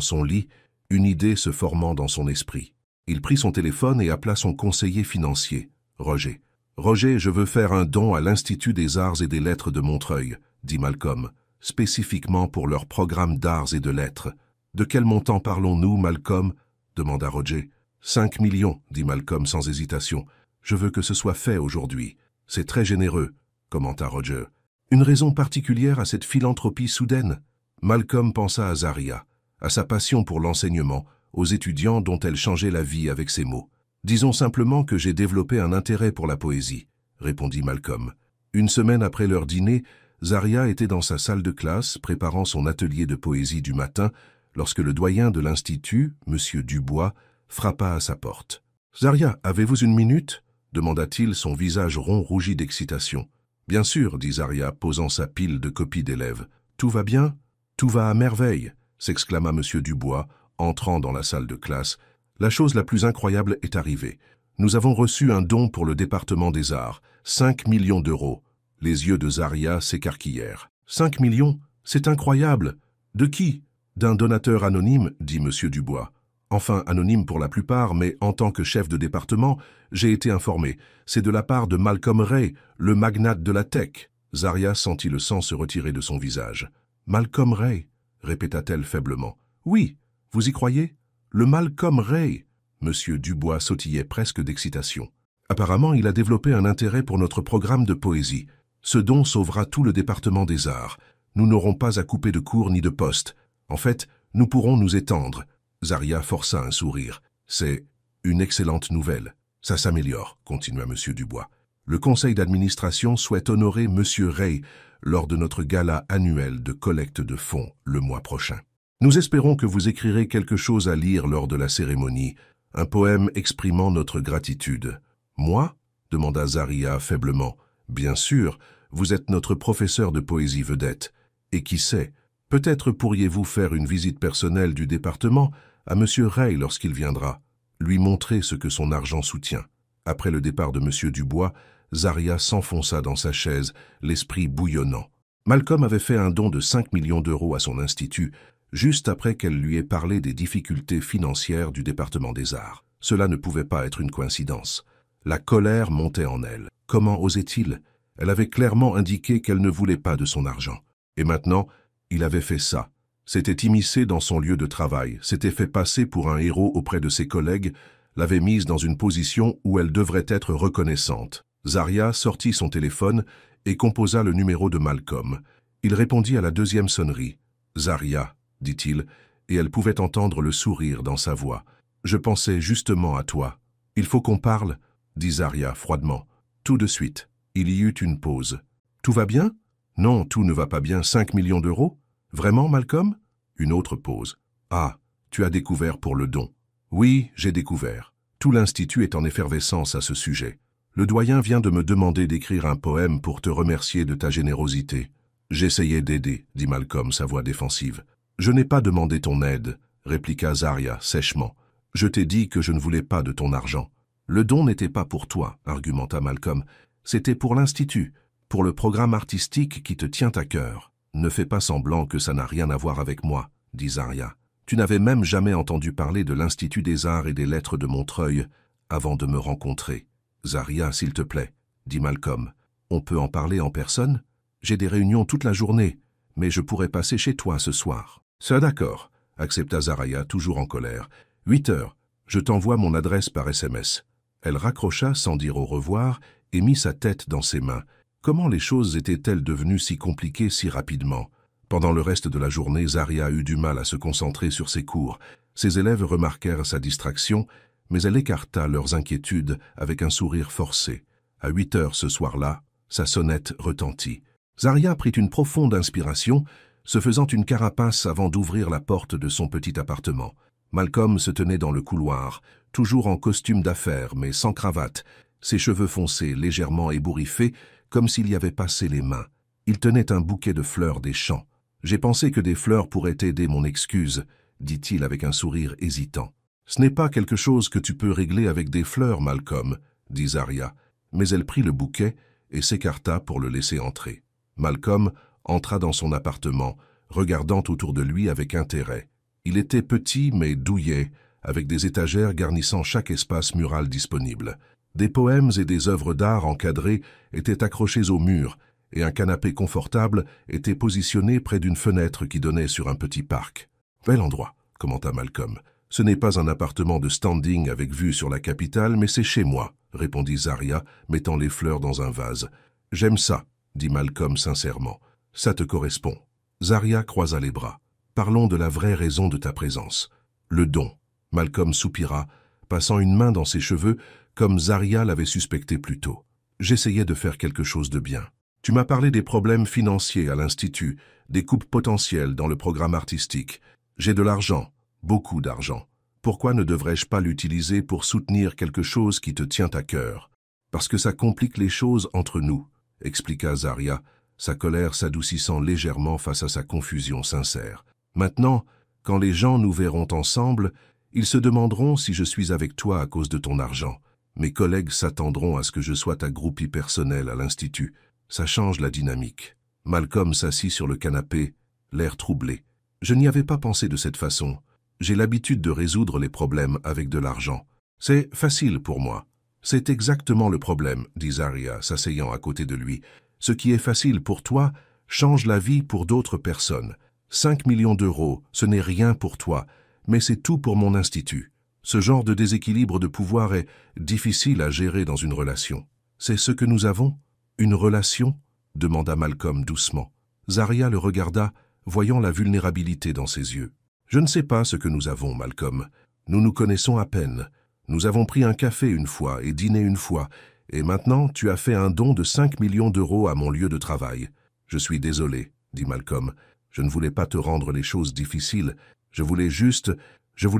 son lit, une idée se formant dans son esprit. Il prit son téléphone et appela son conseiller financier, Roger. « Roger, je veux faire un don à l'Institut des Arts et des Lettres de Montreuil, » dit Malcolm, spécifiquement pour leur programme d'arts et de lettres. « De quel montant parlons-nous, Malcolm ?» demanda Roger. « 5 millions, dit Malcolm sans hésitation. « Je veux que ce soit fait aujourd'hui. C'est très généreux, » commenta Roger. « Une raison particulière à cette philanthropie soudaine ?» Malcolm pensa à Zaria, à sa passion pour l'enseignement, aux étudiants dont elle changeait la vie avec ses mots. « Disons simplement que j'ai développé un intérêt pour la poésie, » répondit Malcolm. Une semaine après leur dîner, Zaria était dans sa salle de classe, préparant son atelier de poésie du matin, lorsque le doyen de l'Institut, M. Dubois, frappa à sa porte. « Zaria, avez-vous une minute ?» demanda-t-il, son visage rond rougi d'excitation. « Bien sûr, » dit Zaria, posant sa pile de copies d'élèves. « Tout va bien ?»« Tout va à merveille !» s'exclama M. Dubois, entrant dans la salle de classe. « La chose la plus incroyable est arrivée. Nous avons reçu un don pour le département des arts, 5 millions d'euros. » Les yeux de Zaria s'écarquillèrent. « 5 millions? C'est incroyable! De qui? » « D'un donateur anonyme, » dit M. Dubois. « Enfin, anonyme pour la plupart, mais en tant que chef de département, j'ai été informé. C'est de la part de Malcolm Ray, le magnate de la tech. » Zaria sentit le sang se retirer de son visage. « Malcolm Ray » répéta-t-elle faiblement. « Oui, vous y croyez? Le Malcolm Ray !» M. Dubois sautillait presque d'excitation. « Apparemment, il a développé un intérêt pour notre programme de poésie. Ce don sauvera tout le département des arts. Nous n'aurons pas à couper de cours ni de poste. En fait, nous pourrons nous étendre. » Zaria força un sourire. « C'est une excellente nouvelle. Ça s'améliore, » continua M. Dubois. « Le conseil d'administration souhaite honorer M. Ray lors de notre gala annuel de collecte de fonds le mois prochain. Nous espérons que vous écrirez quelque chose à lire lors de la cérémonie, un poème exprimant notre gratitude. »« Moi » demanda Zaria faiblement. « Bien sûr, vous êtes notre professeur de poésie vedette. Et qui sait, peut-être pourriez-vous faire une visite personnelle du département à M. Ray lorsqu'il viendra. » lui montrer ce que son argent soutient. Après le départ de M. Dubois, Zaria s'enfonça dans sa chaise, l'esprit bouillonnant. Malcolm avait fait un don de 5 millions d'euros à son institut, juste après qu'elle lui ait parlé des difficultés financières du département des arts. Cela ne pouvait pas être une coïncidence. La colère montait en elle. Comment osait-il? Elle avait clairement indiqué qu'elle ne voulait pas de son argent. Et maintenant, il avait fait ça. S'était immiscé dans son lieu de travail, s'était fait passer pour un héros auprès de ses collègues, l'avait mise dans une position où elle devrait être reconnaissante. Zaria sortit son téléphone et composa le numéro de Malcolm. Il répondit à la deuxième sonnerie. « Zaria », dit-il, et elle pouvait entendre le sourire dans sa voix. « Je pensais justement à toi. »« Il faut qu'on parle ?» dit Zaria froidement. « Tout de suite. » Il y eut une pause. « Tout va bien ?»« Non, tout ne va pas bien. 5 millions d'euros ? Vraiment, Malcolm ?» Une autre pause. « Ah, tu as découvert pour le don. »« Oui, j'ai découvert. Tout l'Institut est en effervescence à ce sujet. Le doyen vient de me demander d'écrire un poème pour te remercier de ta générosité. » J'essayais d'aider, dit Malcolm, sa voix défensive. « Je n'ai pas demandé ton aide, répliqua Zaria sèchement. Je t'ai dit que je ne voulais pas de ton argent. Le don n'était pas pour toi, argumenta Malcolm. C'était pour l'Institut, pour le programme artistique qui te tient à cœur. Ne fais pas semblant que ça n'a rien à voir avec moi, dit Zaria. Tu n'avais même jamais entendu parler de l'Institut des Arts et des Lettres de Montreuil avant de me rencontrer. Zaria, s'il te plaît, dit Malcolm. On peut en parler en personne? J'ai des réunions toute la journée, mais je pourrais passer chez toi ce soir. Ça d'accord, accepta Zaria, toujours en colère. 8 heures, je t'envoie mon adresse par SMS. Elle raccrocha sans dire au revoir et mit sa tête dans ses mains. Comment les choses étaient-elles devenues si compliquées si rapidement? Pendant le reste de la journée, Zaria eut du mal à se concentrer sur ses cours. Ses élèves remarquèrent sa distraction, mais elle écarta leurs inquiétudes avec un sourire forcé. À 8 heures ce soir-là, sa sonnette retentit. Zaria prit une profonde inspiration, se faisant une carapace avant d'ouvrir la porte de son petit appartement. Malcolm se tenait dans le couloir, toujours en costume d'affaires, mais sans cravate, ses cheveux foncés légèrement ébouriffés, comme s'il y avait passé les mains. Il tenait un bouquet de fleurs des champs. « J'ai pensé que des fleurs pourraient aider mon excuse, » dit-il avec un sourire hésitant. « Ce n'est pas quelque chose que tu peux régler avec des fleurs, Malcolm, » dit Zaria, mais elle prit le bouquet et s'écarta pour le laisser entrer. Malcolm entra dans son appartement, regardant autour de lui avec intérêt. Il était petit mais douillet, avec des étagères garnissant chaque espace mural disponible. Des poèmes et des œuvres d'art encadrées étaient accrochés au mur, et un canapé confortable était positionné près d'une fenêtre qui donnait sur un petit parc. « Bel endroit », commenta Malcolm. « Ce n'est pas un appartement de standing avec vue sur la capitale, mais c'est chez moi, » répondit Zaria, mettant les fleurs dans un vase. « J'aime ça, » dit Malcolm sincèrement. « Ça te correspond. » Zaria croisa les bras. « Parlons de la vraie raison de ta présence. Le don. » Malcolm soupira, passant une main dans ses cheveux, comme Zaria l'avait suspecté plus tôt. « J'essayais de faire quelque chose de bien. Tu m'as parlé des problèmes financiers à l'Institut, des coupes potentielles dans le programme artistique. J'ai de l'argent, beaucoup d'argent. Pourquoi ne devrais-je pas l'utiliser pour soutenir quelque chose qui te tient à cœur? Parce que ça complique les choses entre nous, expliqua Zaria, sa colère s'adoucissant légèrement face à sa confusion sincère. Maintenant, quand les gens nous verront ensemble, ils se demanderont si je suis avec toi à cause de ton argent. Mes collègues s'attendront à ce que je sois ta groupie personnelle à l'Institut. Ça change la dynamique. Malcolm s'assit sur le canapé, l'air troublé. Je n'y avais pas pensé de cette façon. J'ai l'habitude de résoudre les problèmes avec de l'argent. C'est facile pour moi. C'est exactement le problème, dit Zaria, s'asseyant à côté de lui. Ce qui est facile pour toi change la vie pour d'autres personnes. 5 millions d'euros, ce n'est rien pour toi, mais c'est tout pour mon institut. Ce genre de déséquilibre de pouvoir est difficile à gérer dans une relation. C'est ce que nous avons? Une relation? Demanda Malcolm doucement. Zaria le regarda, voyant la vulnérabilité dans ses yeux. Je ne sais pas ce que nous avons, Malcolm. Nous nous connaissons à peine. Nous avons pris un café une fois et dîné une fois, et maintenant tu as fait un don de 5 millions d'euros à mon lieu de travail. Je suis désolé, dit Malcolm. Je ne voulais pas te rendre les choses difficiles. Je voulais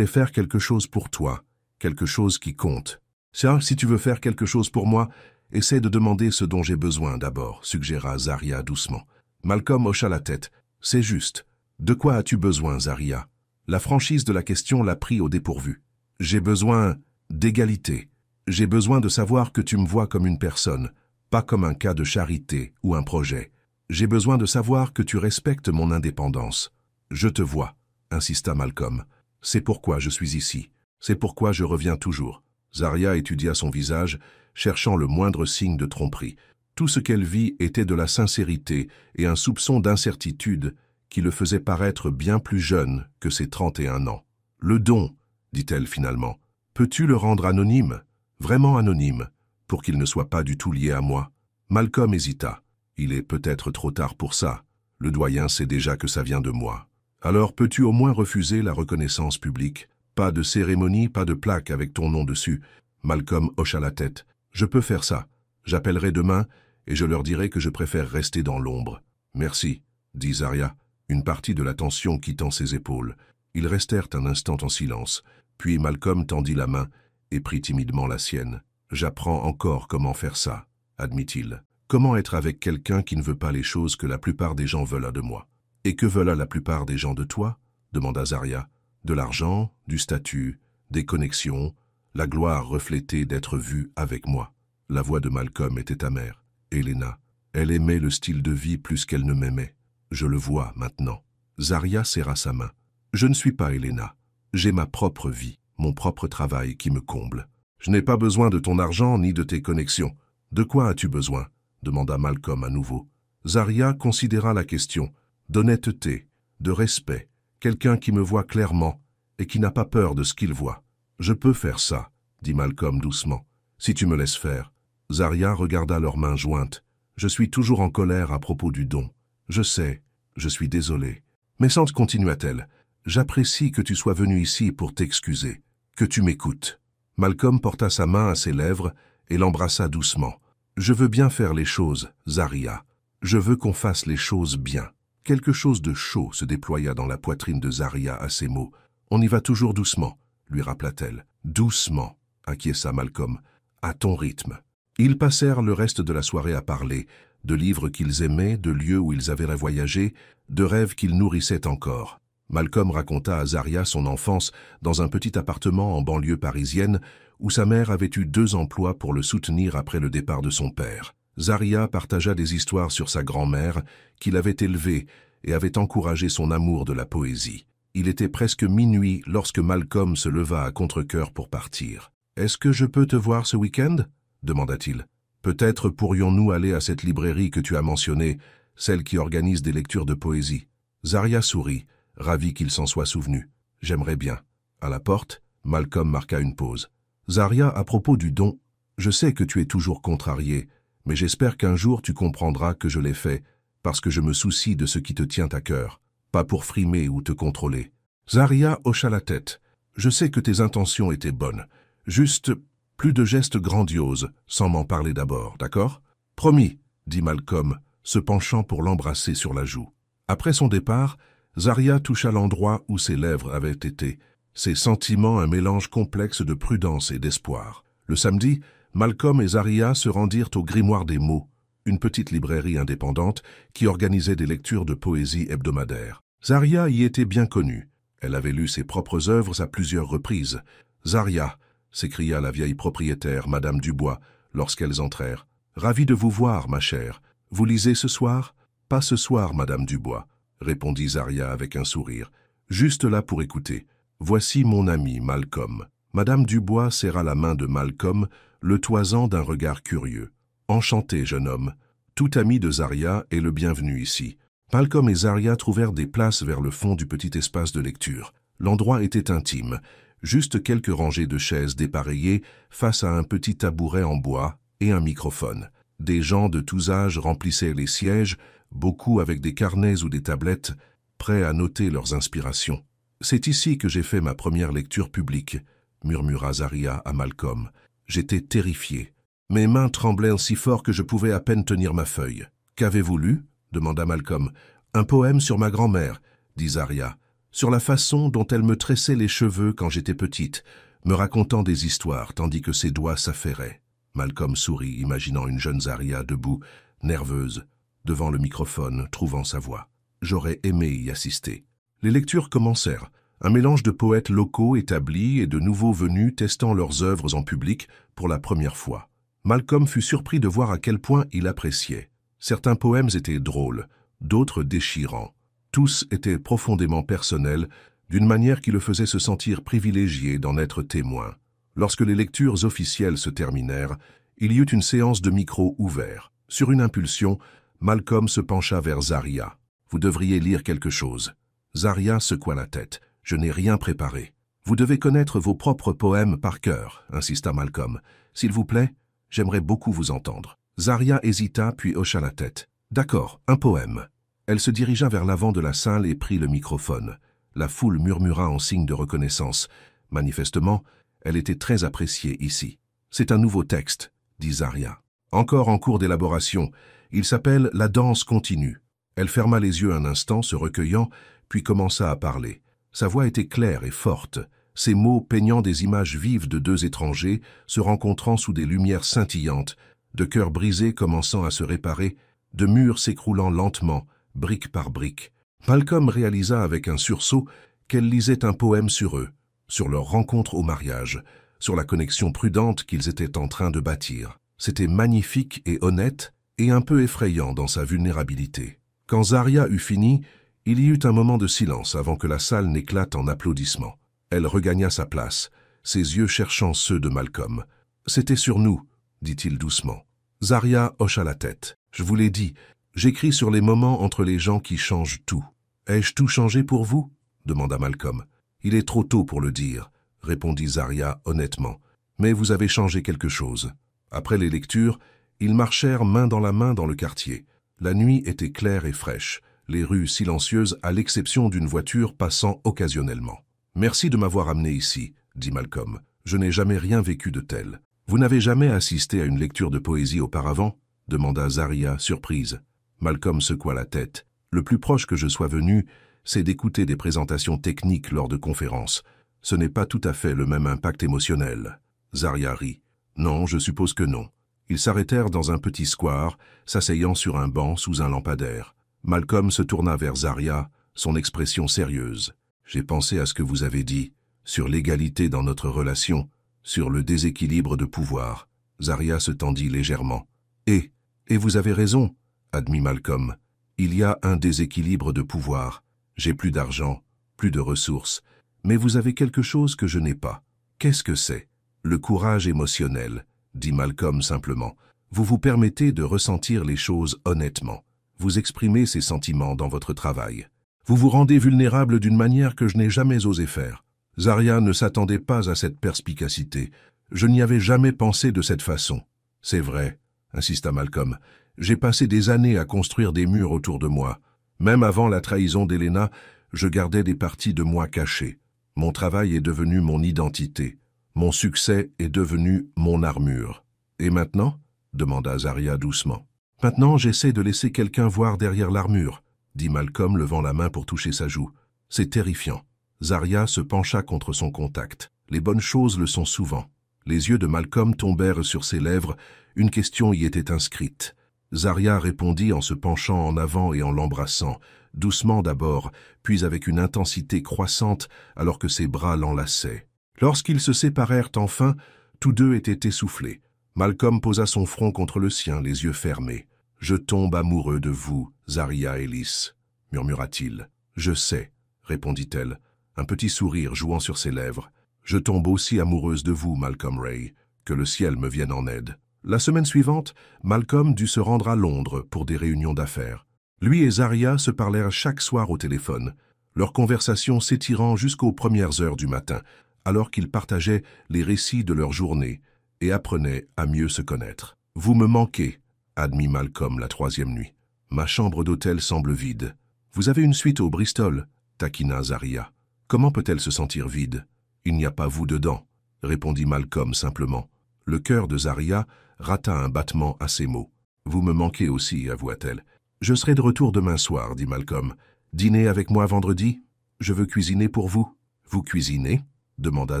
faire quelque chose pour toi, quelque chose qui compte. Si tu veux faire quelque chose pour moi, essaie de demander ce dont j'ai besoin d'abord, suggéra Zaria doucement. Malcolm hocha la tête. C'est juste. De quoi as-tu besoin, Zaria? La franchise de la question l'a pris au dépourvu. J'ai besoin d'égalité. J'ai besoin de savoir que tu me vois comme une personne, pas comme un cas de charité ou un projet. J'ai besoin de savoir que tu respectes mon indépendance. Je te vois, insista Malcolm. C'est pourquoi je suis ici. C'est pourquoi je reviens toujours. Zarya étudia son visage, cherchant le moindre signe de tromperie. Tout ce qu'elle vit était de la sincérité et un soupçon d'incertitude qui le faisait paraître bien plus jeune que ses 31 ans. « Le don, dit-elle finalement. Peux-tu le rendre anonyme, vraiment anonyme, pour qu'il ne soit pas du tout lié à moi ?» Malcolm hésita. Il est peut-être trop tard pour ça. Le doyen sait déjà que ça vient de moi. Alors peux-tu au moins refuser la reconnaissance publique? Pas de cérémonie, pas de plaque avec ton nom dessus. Malcolm hocha la tête. Je peux faire ça. J'appellerai demain et je leur dirai que je préfère rester dans l'ombre. Merci, dit Zarya, une partie de la tension quittant ses épaules. Ils restèrent un instant en silence, puis Malcolm tendit la main et prit timidement la sienne. J'apprends encore comment faire ça, admit-il. Comment être avec quelqu'un qui ne veut pas les choses que la plupart des gens veulent de moi? Et que veulent la plupart des gens de toi? Demanda Zarya. De l'argent, du statut, des connexions, la gloire reflétée d'être vue avec moi. La voix de Malcolm était amère. Elena, elle aimait le style de vie plus qu'elle ne m'aimait. Je le vois maintenant. Zarya serra sa main. Je ne suis pas Elena. J'ai ma propre vie, mon propre travail qui me comble. Je n'ai pas besoin de ton argent ni de tes connexions. De quoi as-tu besoin? Demanda Malcolm à nouveau. Zarya considéra la question, d'honnêteté, de respect, quelqu'un qui me voit clairement et qui n'a pas peur de ce qu'il voit. Je peux faire ça, dit Malcolm doucement, si tu me laisses faire. Zarya regarda leurs mains jointes. Je suis toujours en colère à propos du don. Je sais, je suis désolé. Mais Sante continua-t-elle, j'apprécie que tu sois venu ici pour t'excuser, que tu m'écoutes. Malcolm porta sa main à ses lèvres et l'embrassa doucement. Je veux bien faire les choses, Zarya. Je veux qu'on fasse les choses bien. Quelque chose de chaud se déploya dans la poitrine de Zarya à ces mots. On y va toujours doucement, lui rappela-t-elle. Doucement, acquiesça Malcolm, à ton rythme. Ils passèrent le reste de la soirée à parler, de livres qu'ils aimaient, de lieux où ils avaient voyagé, de rêves qu'ils nourrissaient encore. Malcolm raconta à Zarya son enfance dans un petit appartement en banlieue parisienne où sa mère avait eu 2 emplois pour le soutenir après le départ de son père. Zarya partagea des histoires sur sa grand-mère qui l'avait élevé et avait encouragé son amour de la poésie. Il était presque minuit lorsque Malcolm se leva à contre-cœur pour partir. « Est-ce que je peux te voir ce week-end » demanda-t-il. « Peut-être pourrions-nous aller à cette librairie que tu as mentionnée, celle qui organise des lectures de poésie. » Zarya sourit, ravi qu'il s'en soit souvenu. « J'aimerais bien. » À la porte, Malcolm marqua une pause. « Zarya, à propos du don, je sais que tu es toujours contrarié, mais j'espère qu'un jour tu comprendras que je l'ai fait, parce que je me soucie de ce qui te tient à cœur, pas pour frimer ou te contrôler. » Zarya hocha la tête. « Je sais que tes intentions étaient bonnes. Juste plus de gestes grandioses, sans m'en parler d'abord, d'accord ? » « Promis, » dit Malcolm, se penchant pour l'embrasser sur la joue. Après son départ, Zarya toucha l'endroit où ses lèvres avaient été, ses sentiments un mélange complexe de prudence et d'espoir. Le samedi, Malcolm et Zarya se rendirent au Grimoire des mots, une petite librairie indépendante qui organisait des lectures de poésie hebdomadaires. Zarya y était bien connue. Elle avait lu ses propres œuvres à plusieurs reprises. « Zarya !» s'écria la vieille propriétaire, Madame Dubois, lorsqu'elles entrèrent. « Ravie de vous voir, ma chère. Vous lisez ce soir ?»« Pas ce soir, Madame Dubois, » répondit Zarya avec un sourire. « Juste là pour écouter. Voici mon ami, Malcolm. » Madame Dubois serra la main de Malcolm, le toisant d'un regard curieux. « Enchanté, jeune homme. Tout ami de Zarya est le bienvenu ici. » Malcolm et Zarya trouvèrent des places vers le fond du petit espace de lecture. L'endroit était intime, juste quelques rangées de chaises dépareillées face à un petit tabouret en bois et un microphone. Des gens de tous âges remplissaient les sièges, beaucoup avec des carnets ou des tablettes, prêts à noter leurs inspirations. « C'est ici que j'ai fait ma première lecture publique », murmura Zarya à Malcolm. J'étais terrifié. Mes mains tremblaient si fort que je pouvais à peine tenir ma feuille. « Qu'avez-vous lu » demanda Malcolm. « Un poème sur ma grand-mère » dit Zarya. « Sur la façon dont elle me tressait les cheveux quand j'étais petite, me racontant des histoires tandis que ses doigts s'affairaient. » Malcolm sourit, imaginant une jeune Zarya debout, nerveuse, devant le microphone, trouvant sa voix. J'aurais aimé y assister. Les lectures commencèrent. Un mélange de poètes locaux établis et de nouveaux venus testant leurs œuvres en public pour la première fois. Malcolm fut surpris de voir à quel point il appréciait. Certains poèmes étaient drôles, d'autres déchirants. Tous étaient profondément personnels, d'une manière qui le faisait se sentir privilégié d'en être témoin. Lorsque les lectures officielles se terminèrent, il y eut une séance de micro ouvert. Sur une impulsion, Malcolm se pencha vers Zaria. « Vous devriez lire quelque chose. » Zaria secoua la tête. « Je n'ai rien préparé. »« Vous devez connaître vos propres poèmes par cœur, » insista Malcolm. « S'il vous plaît, j'aimerais beaucoup vous entendre. » Zaria hésita puis hocha la tête. « D'accord, un poème. » Elle se dirigea vers l'avant de la salle et prit le microphone. La foule murmura en signe de reconnaissance. Manifestement, elle était très appréciée ici. « C'est un nouveau texte, » dit Zaria. « Encore en cours d'élaboration. Il s'appelle « La danse continue ». Elle ferma les yeux un instant, se recueillant, puis commença à parler. Sa voix était claire et forte, ses mots peignant des images vives de deux étrangers se rencontrant sous des lumières scintillantes, de cœurs brisés commençant à se réparer, de murs s'écroulant lentement, brique par brique. Malcolm réalisa avec un sursaut qu'elle lisait un poème sur eux, sur leur rencontre au mariage, sur la connexion prudente qu'ils étaient en train de bâtir. C'était magnifique et honnête, et un peu effrayant dans sa vulnérabilité. Quand Zaria eut fini, il y eut un moment de silence avant que la salle n'éclate en applaudissements. Elle regagna sa place, ses yeux cherchant ceux de Malcolm. « C'était sur nous, » dit-il doucement. Zaria hocha la tête. « Je vous l'ai dit, j'écris sur les moments entre les gens qui changent tout. »« Ai-je tout changé pour vous ?» demanda Malcolm. « Il est trop tôt pour le dire, » répondit Zaria honnêtement. « Mais vous avez changé quelque chose. » Après les lectures, ils marchèrent main dans le quartier. La nuit était claire et fraîche, les rues silencieuses à l'exception d'une voiture passant occasionnellement. « Merci de m'avoir amené ici, » dit Malcolm. « Je n'ai jamais rien vécu de tel. »« Vous n'avez jamais assisté à une lecture de poésie auparavant ?» demanda Zaria, surprise. Malcolm secoua la tête. « Le plus proche que je sois venu, c'est d'écouter des présentations techniques lors de conférences. Ce n'est pas tout à fait le même impact émotionnel. » Zaria rit. « Non, je suppose que non. » Ils s'arrêtèrent dans un petit square, s'asseyant sur un banc sous un lampadaire. Malcolm se tourna vers Zaria, son expression sérieuse. « J'ai pensé à ce que vous avez dit, sur l'égalité dans notre relation, sur le déséquilibre de pouvoir. » Zaria se tendit légèrement. « Et vous avez raison, » admit Malcolm. « Il y a un déséquilibre de pouvoir. J'ai plus d'argent, plus de ressources, mais vous avez quelque chose que je n'ai pas. Qu'est-ce que c'est ? Le courage émotionnel, » dit Malcolm simplement. « Vous vous permettez de ressentir les choses honnêtement. Vous exprimez ces sentiments dans votre travail. Vous vous rendez vulnérable d'une manière que je n'ai jamais osé faire. » Zaria ne s'attendait pas à cette perspicacité. « Je n'y avais jamais pensé de cette façon. »« C'est vrai, » insista Malcolm. « J'ai passé des années à construire des murs autour de moi. Même avant la trahison d'Helena, je gardais des parties de moi cachées. Mon travail est devenu mon identité. Mon succès est devenu mon armure. »« Et maintenant ?» demanda Zaria doucement. « Maintenant, j'essaie de laisser quelqu'un voir derrière l'armure, » dit Malcolm levant la main pour toucher sa joue. « C'est terrifiant. » Zaria se pencha contre son contact. Les bonnes choses le sont souvent. Les yeux de Malcolm tombèrent sur ses lèvres, une question y était inscrite. Zaria répondit en se penchant en avant et en l'embrassant, doucement d'abord, puis avec une intensité croissante alors que ses bras l'enlaçaient. Lorsqu'ils se séparèrent enfin, tous deux étaient essoufflés. Malcolm posa son front contre le sien, les yeux fermés. « Je tombe amoureux de vous, Zaria Ellis, » murmura-t-il. « Je sais, » répondit-elle, un petit sourire jouant sur ses lèvres. « Je tombe aussi amoureuse de vous, Malcolm Ray. Que le ciel me vienne en aide. » La semaine suivante, Malcolm dut se rendre à Londres pour des réunions d'affaires. Lui et Zaria se parlèrent chaque soir au téléphone, leur conversation s'étirant jusqu'aux premières heures du matin, alors qu'ils partageaient les récits de leur journée et apprenaient à mieux se connaître. « Vous me manquez, » admit Malcolm la troisième nuit. « Ma chambre d'hôtel semble vide. »« Vous avez une suite au Bristol » taquina Zaria. « Comment peut-elle se sentir vide ?»« Il n'y a pas vous dedans, » répondit Malcolm simplement. Le cœur de Zaria rata un battement à ces mots. « Vous me manquez aussi, avoua-t-elle. »« Je serai de retour demain soir, » dit Malcolm. « Dîner avec moi vendredi ? Je veux cuisiner pour vous. »« Vous cuisinez ?» demanda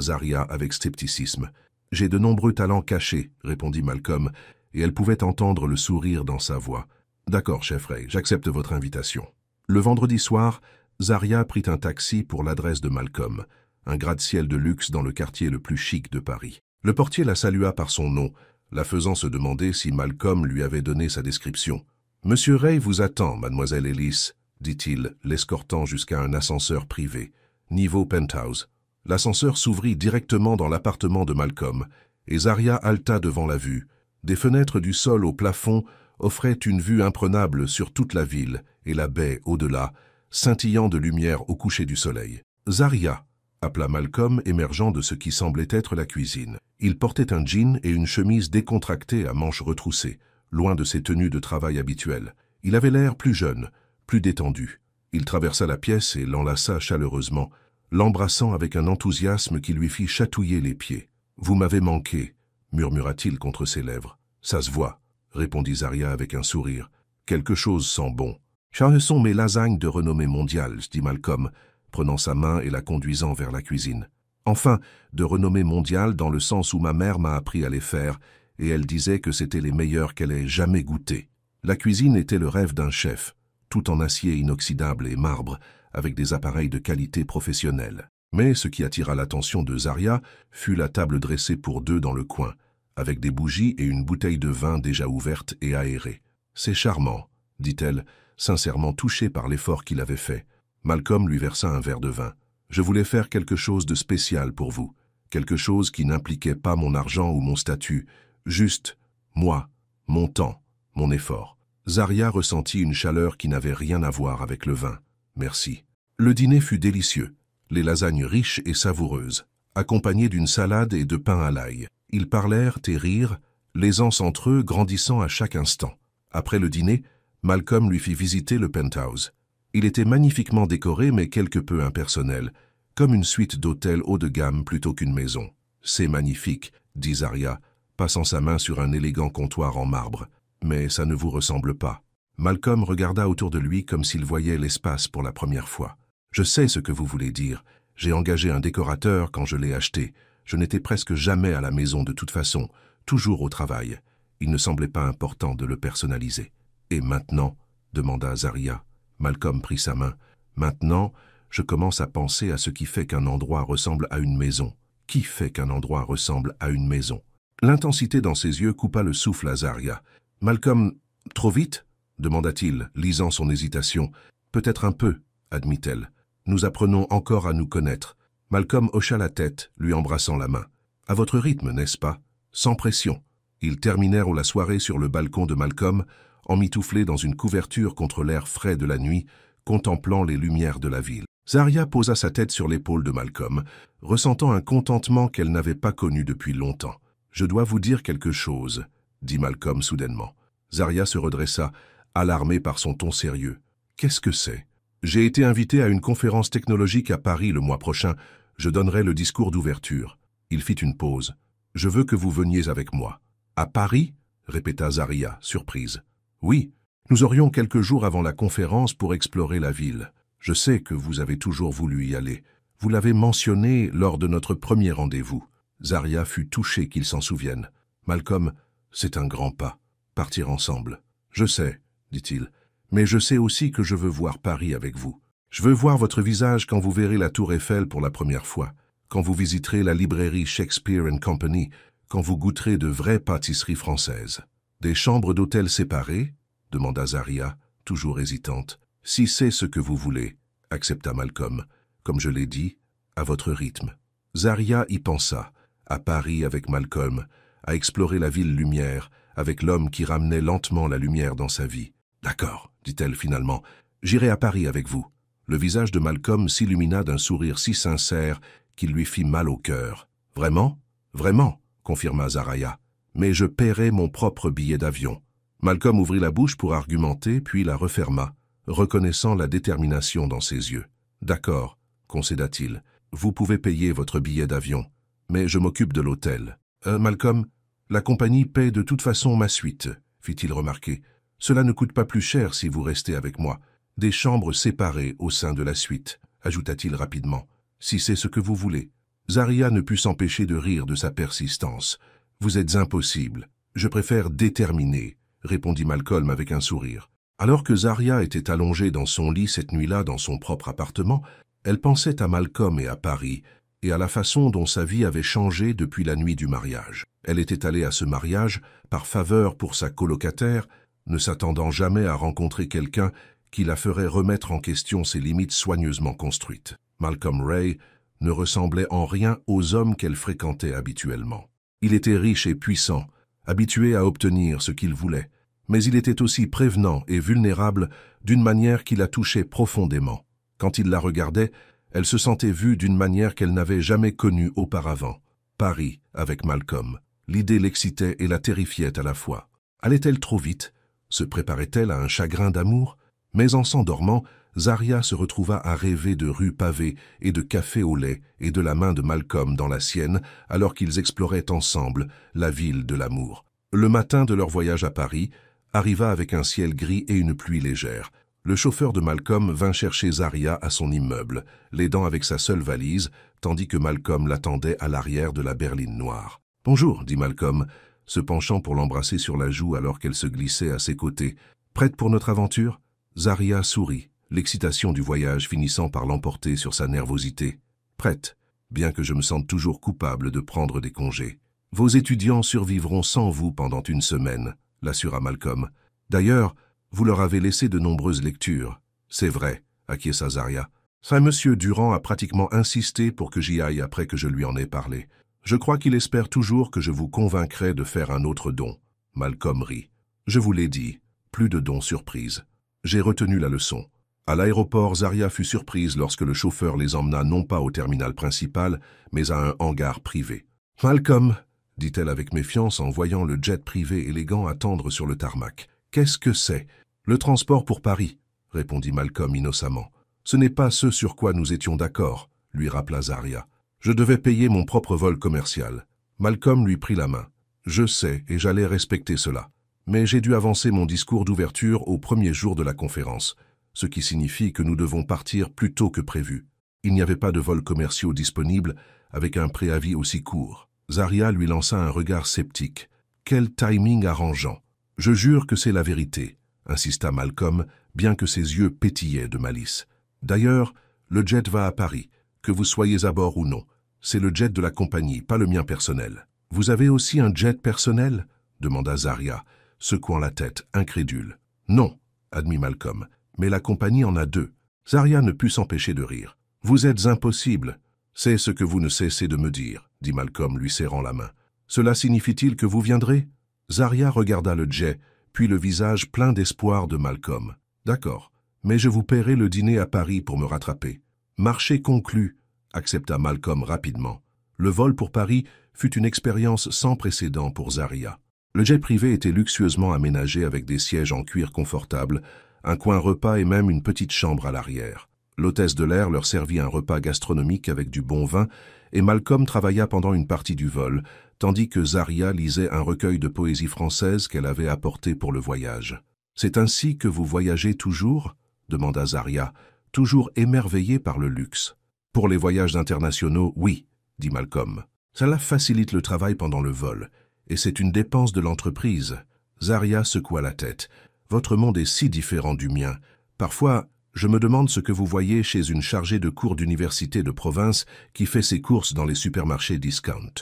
Zaria avec scepticisme. « J'ai de nombreux talents cachés, » répondit Malcolm, et elle pouvait entendre le sourire dans sa voix. « D'accord, chef Ray, j'accepte votre invitation. » Le vendredi soir, Zaria prit un taxi pour l'adresse de Malcolm, un gratte-ciel de luxe dans le quartier le plus chic de Paris. Le portier la salua par son nom, la faisant se demander si Malcolm lui avait donné sa description. « Monsieur Ray vous attend, mademoiselle Ellis », dit-il, l'escortant jusqu'à un ascenseur privé, niveau penthouse. L'ascenseur s'ouvrit directement dans l'appartement de Malcolm, et Zaria halta devant la vue. Des fenêtres du sol au plafond offraient une vue imprenable sur toute la ville et la baie au-delà, scintillant de lumière au coucher du soleil. « Zaria !» appela Malcolm, émergeant de ce qui semblait être la cuisine. Il portait un jean et une chemise décontractée à manches retroussées, loin de ses tenues de travail habituelles. Il avait l'air plus jeune, plus détendu. Il traversa la pièce et l'enlaça chaleureusement, l'embrassant avec un enthousiasme qui lui fit chatouiller les pieds. « Vous m'avez manqué », murmura-t-il contre ses lèvres. « Ça se voit », répondit Zaria avec un sourire. « Quelque chose sent bon. »« Ce sont mes lasagnes de renommée mondiale, » dit Malcolm, prenant sa main et la conduisant vers la cuisine. « Enfin, de renommée mondiale dans le sens où ma mère m'a appris à les faire, et elle disait que c'était les meilleurs qu'elle ait jamais goûtés. » La cuisine était le rêve d'un chef, tout en acier inoxydable et marbre, avec des appareils de qualité professionnelle. Mais ce qui attira l'attention de Zaria fut la table dressée pour deux dans le coin, avec des bougies et une bouteille de vin déjà ouverte et aérée. « C'est charmant, » dit-elle, sincèrement touchée par l'effort qu'il avait fait. Malcolm lui versa un verre de vin. « Je voulais faire quelque chose de spécial pour vous, quelque chose qui n'impliquait pas mon argent ou mon statut, juste moi, mon temps, mon effort. » Zaria ressentit une chaleur qui n'avait rien à voir avec le vin. « Merci. » Le dîner fut délicieux, les lasagnes riches et savoureuses, accompagnées d'une salade et de pain à l'ail. Ils parlèrent et rirent, l'aisance entre eux grandissant à chaque instant. Après le dîner, Malcolm lui fit visiter le penthouse. Il était magnifiquement décoré mais quelque peu impersonnel, comme une suite d'hôtels haut de gamme plutôt qu'une maison. « C'est magnifique », dit Zaria, passant sa main sur un élégant comptoir en marbre. « Mais ça ne vous ressemble pas. » Malcolm regarda autour de lui comme s'il voyait l'espace pour la première fois. « Je sais ce que vous voulez dire. J'ai engagé un décorateur quand je l'ai acheté. Je n'étais presque jamais à la maison de toute façon, toujours au travail. Il ne semblait pas important de le personnaliser. »« Et maintenant ?» demanda Zaria. Malcolm prit sa main. « Maintenant, je commence à penser à ce qui fait qu'un endroit ressemble à une maison. Qui fait qu'un endroit ressemble à une maison ?» L'intensité dans ses yeux coupa le souffle à Zaria. « Malcolm, trop vite ?» demanda-t-il, lisant son hésitation. « Peut-être un peu, » admit-elle. « Nous apprenons encore à nous connaître. » Malcolm hocha la tête, lui embrassant la main. « À votre rythme, n'est-ce pas? Sans pression. » Ils terminèrent la soirée sur le balcon de Malcolm, emmitouflés dans une couverture contre l'air frais de la nuit, contemplant les lumières de la ville. Zaria posa sa tête sur l'épaule de Malcolm, ressentant un contentement qu'elle n'avait pas connu depuis longtemps. « Je dois vous dire quelque chose, » dit Malcolm soudainement. Zaria se redressa, alarmée par son ton sérieux. « Qu'est-ce que c'est ?»« J'ai été invité à une conférence technologique à Paris le mois prochain. Je donnerai le discours d'ouverture. » Il fit une pause. « Je veux que vous veniez avec moi. »« À Paris ?» répéta Zaria, surprise. « Oui, nous aurions quelques jours avant la conférence pour explorer la ville. Je sais que vous avez toujours voulu y aller. Vous l'avez mentionné lors de notre premier rendez-vous. » Zaria fut touchée qu'il s'en souvienne. « Malcolm, c'est un grand pas. Partir ensemble. »« Je sais, » dit-il, « mais je sais aussi que je veux voir Paris avec vous. Je veux voir votre visage quand vous verrez la Tour Eiffel pour la première fois, quand vous visiterez la librairie Shakespeare & Company, quand vous goûterez de vraies pâtisseries françaises. »« Des chambres d'hôtel séparées ?» demanda Zaria, toujours hésitante. « Si c'est ce que vous voulez, » accepta Malcolm. « Comme je l'ai dit, à votre rythme. » Zaria y pensa, à Paris avec Malcolm, à explorer la ville lumière, avec l'homme qui ramenait lentement la lumière dans sa vie. « D'accord, » dit-elle finalement, « j'irai à Paris avec vous. » Le visage de Malcolm s'illumina d'un sourire si sincère qu'il lui fit mal au cœur. « Vraiment ? Vraiment ?» confirma Zaria. « Mais je paierai mon propre billet d'avion. » Malcolm ouvrit la bouche pour argumenter, puis la referma, reconnaissant la détermination dans ses yeux. « D'accord, » concéda-t-il, « vous pouvez payer votre billet d'avion, mais je m'occupe de l'hôtel. »« Malcolm, la compagnie paie de toute façon ma suite, » fit-il remarquer. « Cela ne coûte pas plus cher si vous restez avec moi. Des chambres séparées au sein de la suite, » ajouta-t-il rapidement, « si c'est ce que vous voulez. » Zaria ne put s'empêcher de rire de sa persistance. « Vous êtes impossible. Je préfère déterminer, » répondit Malcolm avec un sourire. Alors que Zaria était allongée dans son lit cette nuit-là dans son propre appartement, elle pensait à Malcolm et à Paris, et à la façon dont sa vie avait changé depuis la nuit du mariage. Elle était allée à ce mariage par faveur pour sa colocataire, ne s'attendant jamais à rencontrer quelqu'un qui la ferait remettre en question ses limites soigneusement construites. Malcolm Ray ne ressemblait en rien aux hommes qu'elle fréquentait habituellement. Il était riche et puissant, habitué à obtenir ce qu'il voulait, mais il était aussi prévenant et vulnérable d'une manière qui la touchait profondément. Quand il la regardait, elle se sentait vue d'une manière qu'elle n'avait jamais connue auparavant. Paris, avec Malcolm. L'idée l'excitait et la terrifiait à la fois. Allait-elle trop vite? Se préparait-elle à un chagrin d'amour? Mais en s'endormant, Zaria se retrouva à rêver de rues pavées et de café au lait et de la main de Malcolm dans la sienne alors qu'ils exploraient ensemble la ville de l'amour. Le matin de leur voyage à Paris arriva avec un ciel gris et une pluie légère. Le chauffeur de Malcolm vint chercher Zaria à son immeuble, l'aidant avec sa seule valise, tandis que Malcolm l'attendait à l'arrière de la berline noire. « Bonjour » dit Malcolm, se penchant pour l'embrasser sur la joue alors qu'elle se glissait à ses côtés. « Prête pour notre aventure ?» Zaria sourit, l'excitation du voyage finissant par l'emporter sur sa nervosité. « Prête, bien que je me sente toujours coupable de prendre des congés. Vos étudiants survivront sans vous pendant une semaine, » l'assura Malcolm. « D'ailleurs, vous leur avez laissé de nombreuses lectures. »« C'est vrai, » acquiesça Zaria. « Monsieur Durand a pratiquement insisté pour que j'y aille après que je lui en ai parlé. Je crois qu'il espère toujours que je vous convaincrai de faire un autre don. » Malcolm rit. « Je vous l'ai dit, plus de dons surprises. J'ai retenu la leçon. » À l'aéroport, Zaria fut surprise lorsque le chauffeur les emmena non pas au terminal principal, mais à un hangar privé. « Malcolm !» dit-elle avec méfiance en voyant le jet privé élégant attendre sur le tarmac. « Qu'est-ce que c'est ?»« Le transport pour Paris, » répondit Malcolm innocemment. « Ce n'est pas ce sur quoi nous étions d'accord, » lui rappela Zaria. « Je devais payer mon propre vol commercial. » Malcolm lui prit la main. « Je sais, et j'allais respecter cela. Mais j'ai dû avancer mon discours d'ouverture au premier jour de la conférence, ce qui signifie que nous devons partir plus tôt que prévu. Il n'y avait pas de vols commerciaux disponibles avec un préavis aussi court. » Zaria lui lança un regard sceptique. « Quel timing arrangeant !»« Je jure que c'est la vérité, » insista Malcolm, bien que ses yeux pétillaient de malice. « D'ailleurs, le jet va à Paris, que vous soyez à bord ou non. C'est le jet de la compagnie, pas le mien personnel. »« Vous avez aussi un jet personnel ?» demanda Zaria, secouant la tête, incrédule. « Non, » admit Malcolm, « mais la compagnie en a deux. » Zaria ne put s'empêcher de rire. « Vous êtes impossible. »« C'est ce que vous ne cessez de me dire, » dit Malcolm lui serrant la main. « Cela signifie-t-il que vous viendrez ?» Zaria regarda le jet, puis le visage plein d'espoir de Malcolm. « D'accord, mais je vous paierai le dîner à Paris pour me rattraper. »« Marché conclu, » accepta Malcolm rapidement. Le vol pour Paris fut une expérience sans précédent pour Zaria. Le jet privé était luxueusement aménagé avec des sièges en cuir confortable, un coin repas et même une petite chambre à l'arrière. L'hôtesse de l'air leur servit un repas gastronomique avec du bon vin et Malcolm travailla pendant une partie du vol, tandis que Zaria lisait un recueil de poésie française qu'elle avait apporté pour le voyage. « C'est ainsi que vous voyagez toujours ?» demanda Zaria, toujours émerveillée par le luxe. « Pour les voyages internationaux, oui, » dit Malcolm. « Cela facilite le travail pendant le vol, et c'est une dépense de l'entreprise. » Zaria secoua la tête. « Votre monde est si différent du mien. Parfois, je me demande ce que vous voyez chez une chargée de cours d'université de province qui fait ses courses dans les supermarchés discount. »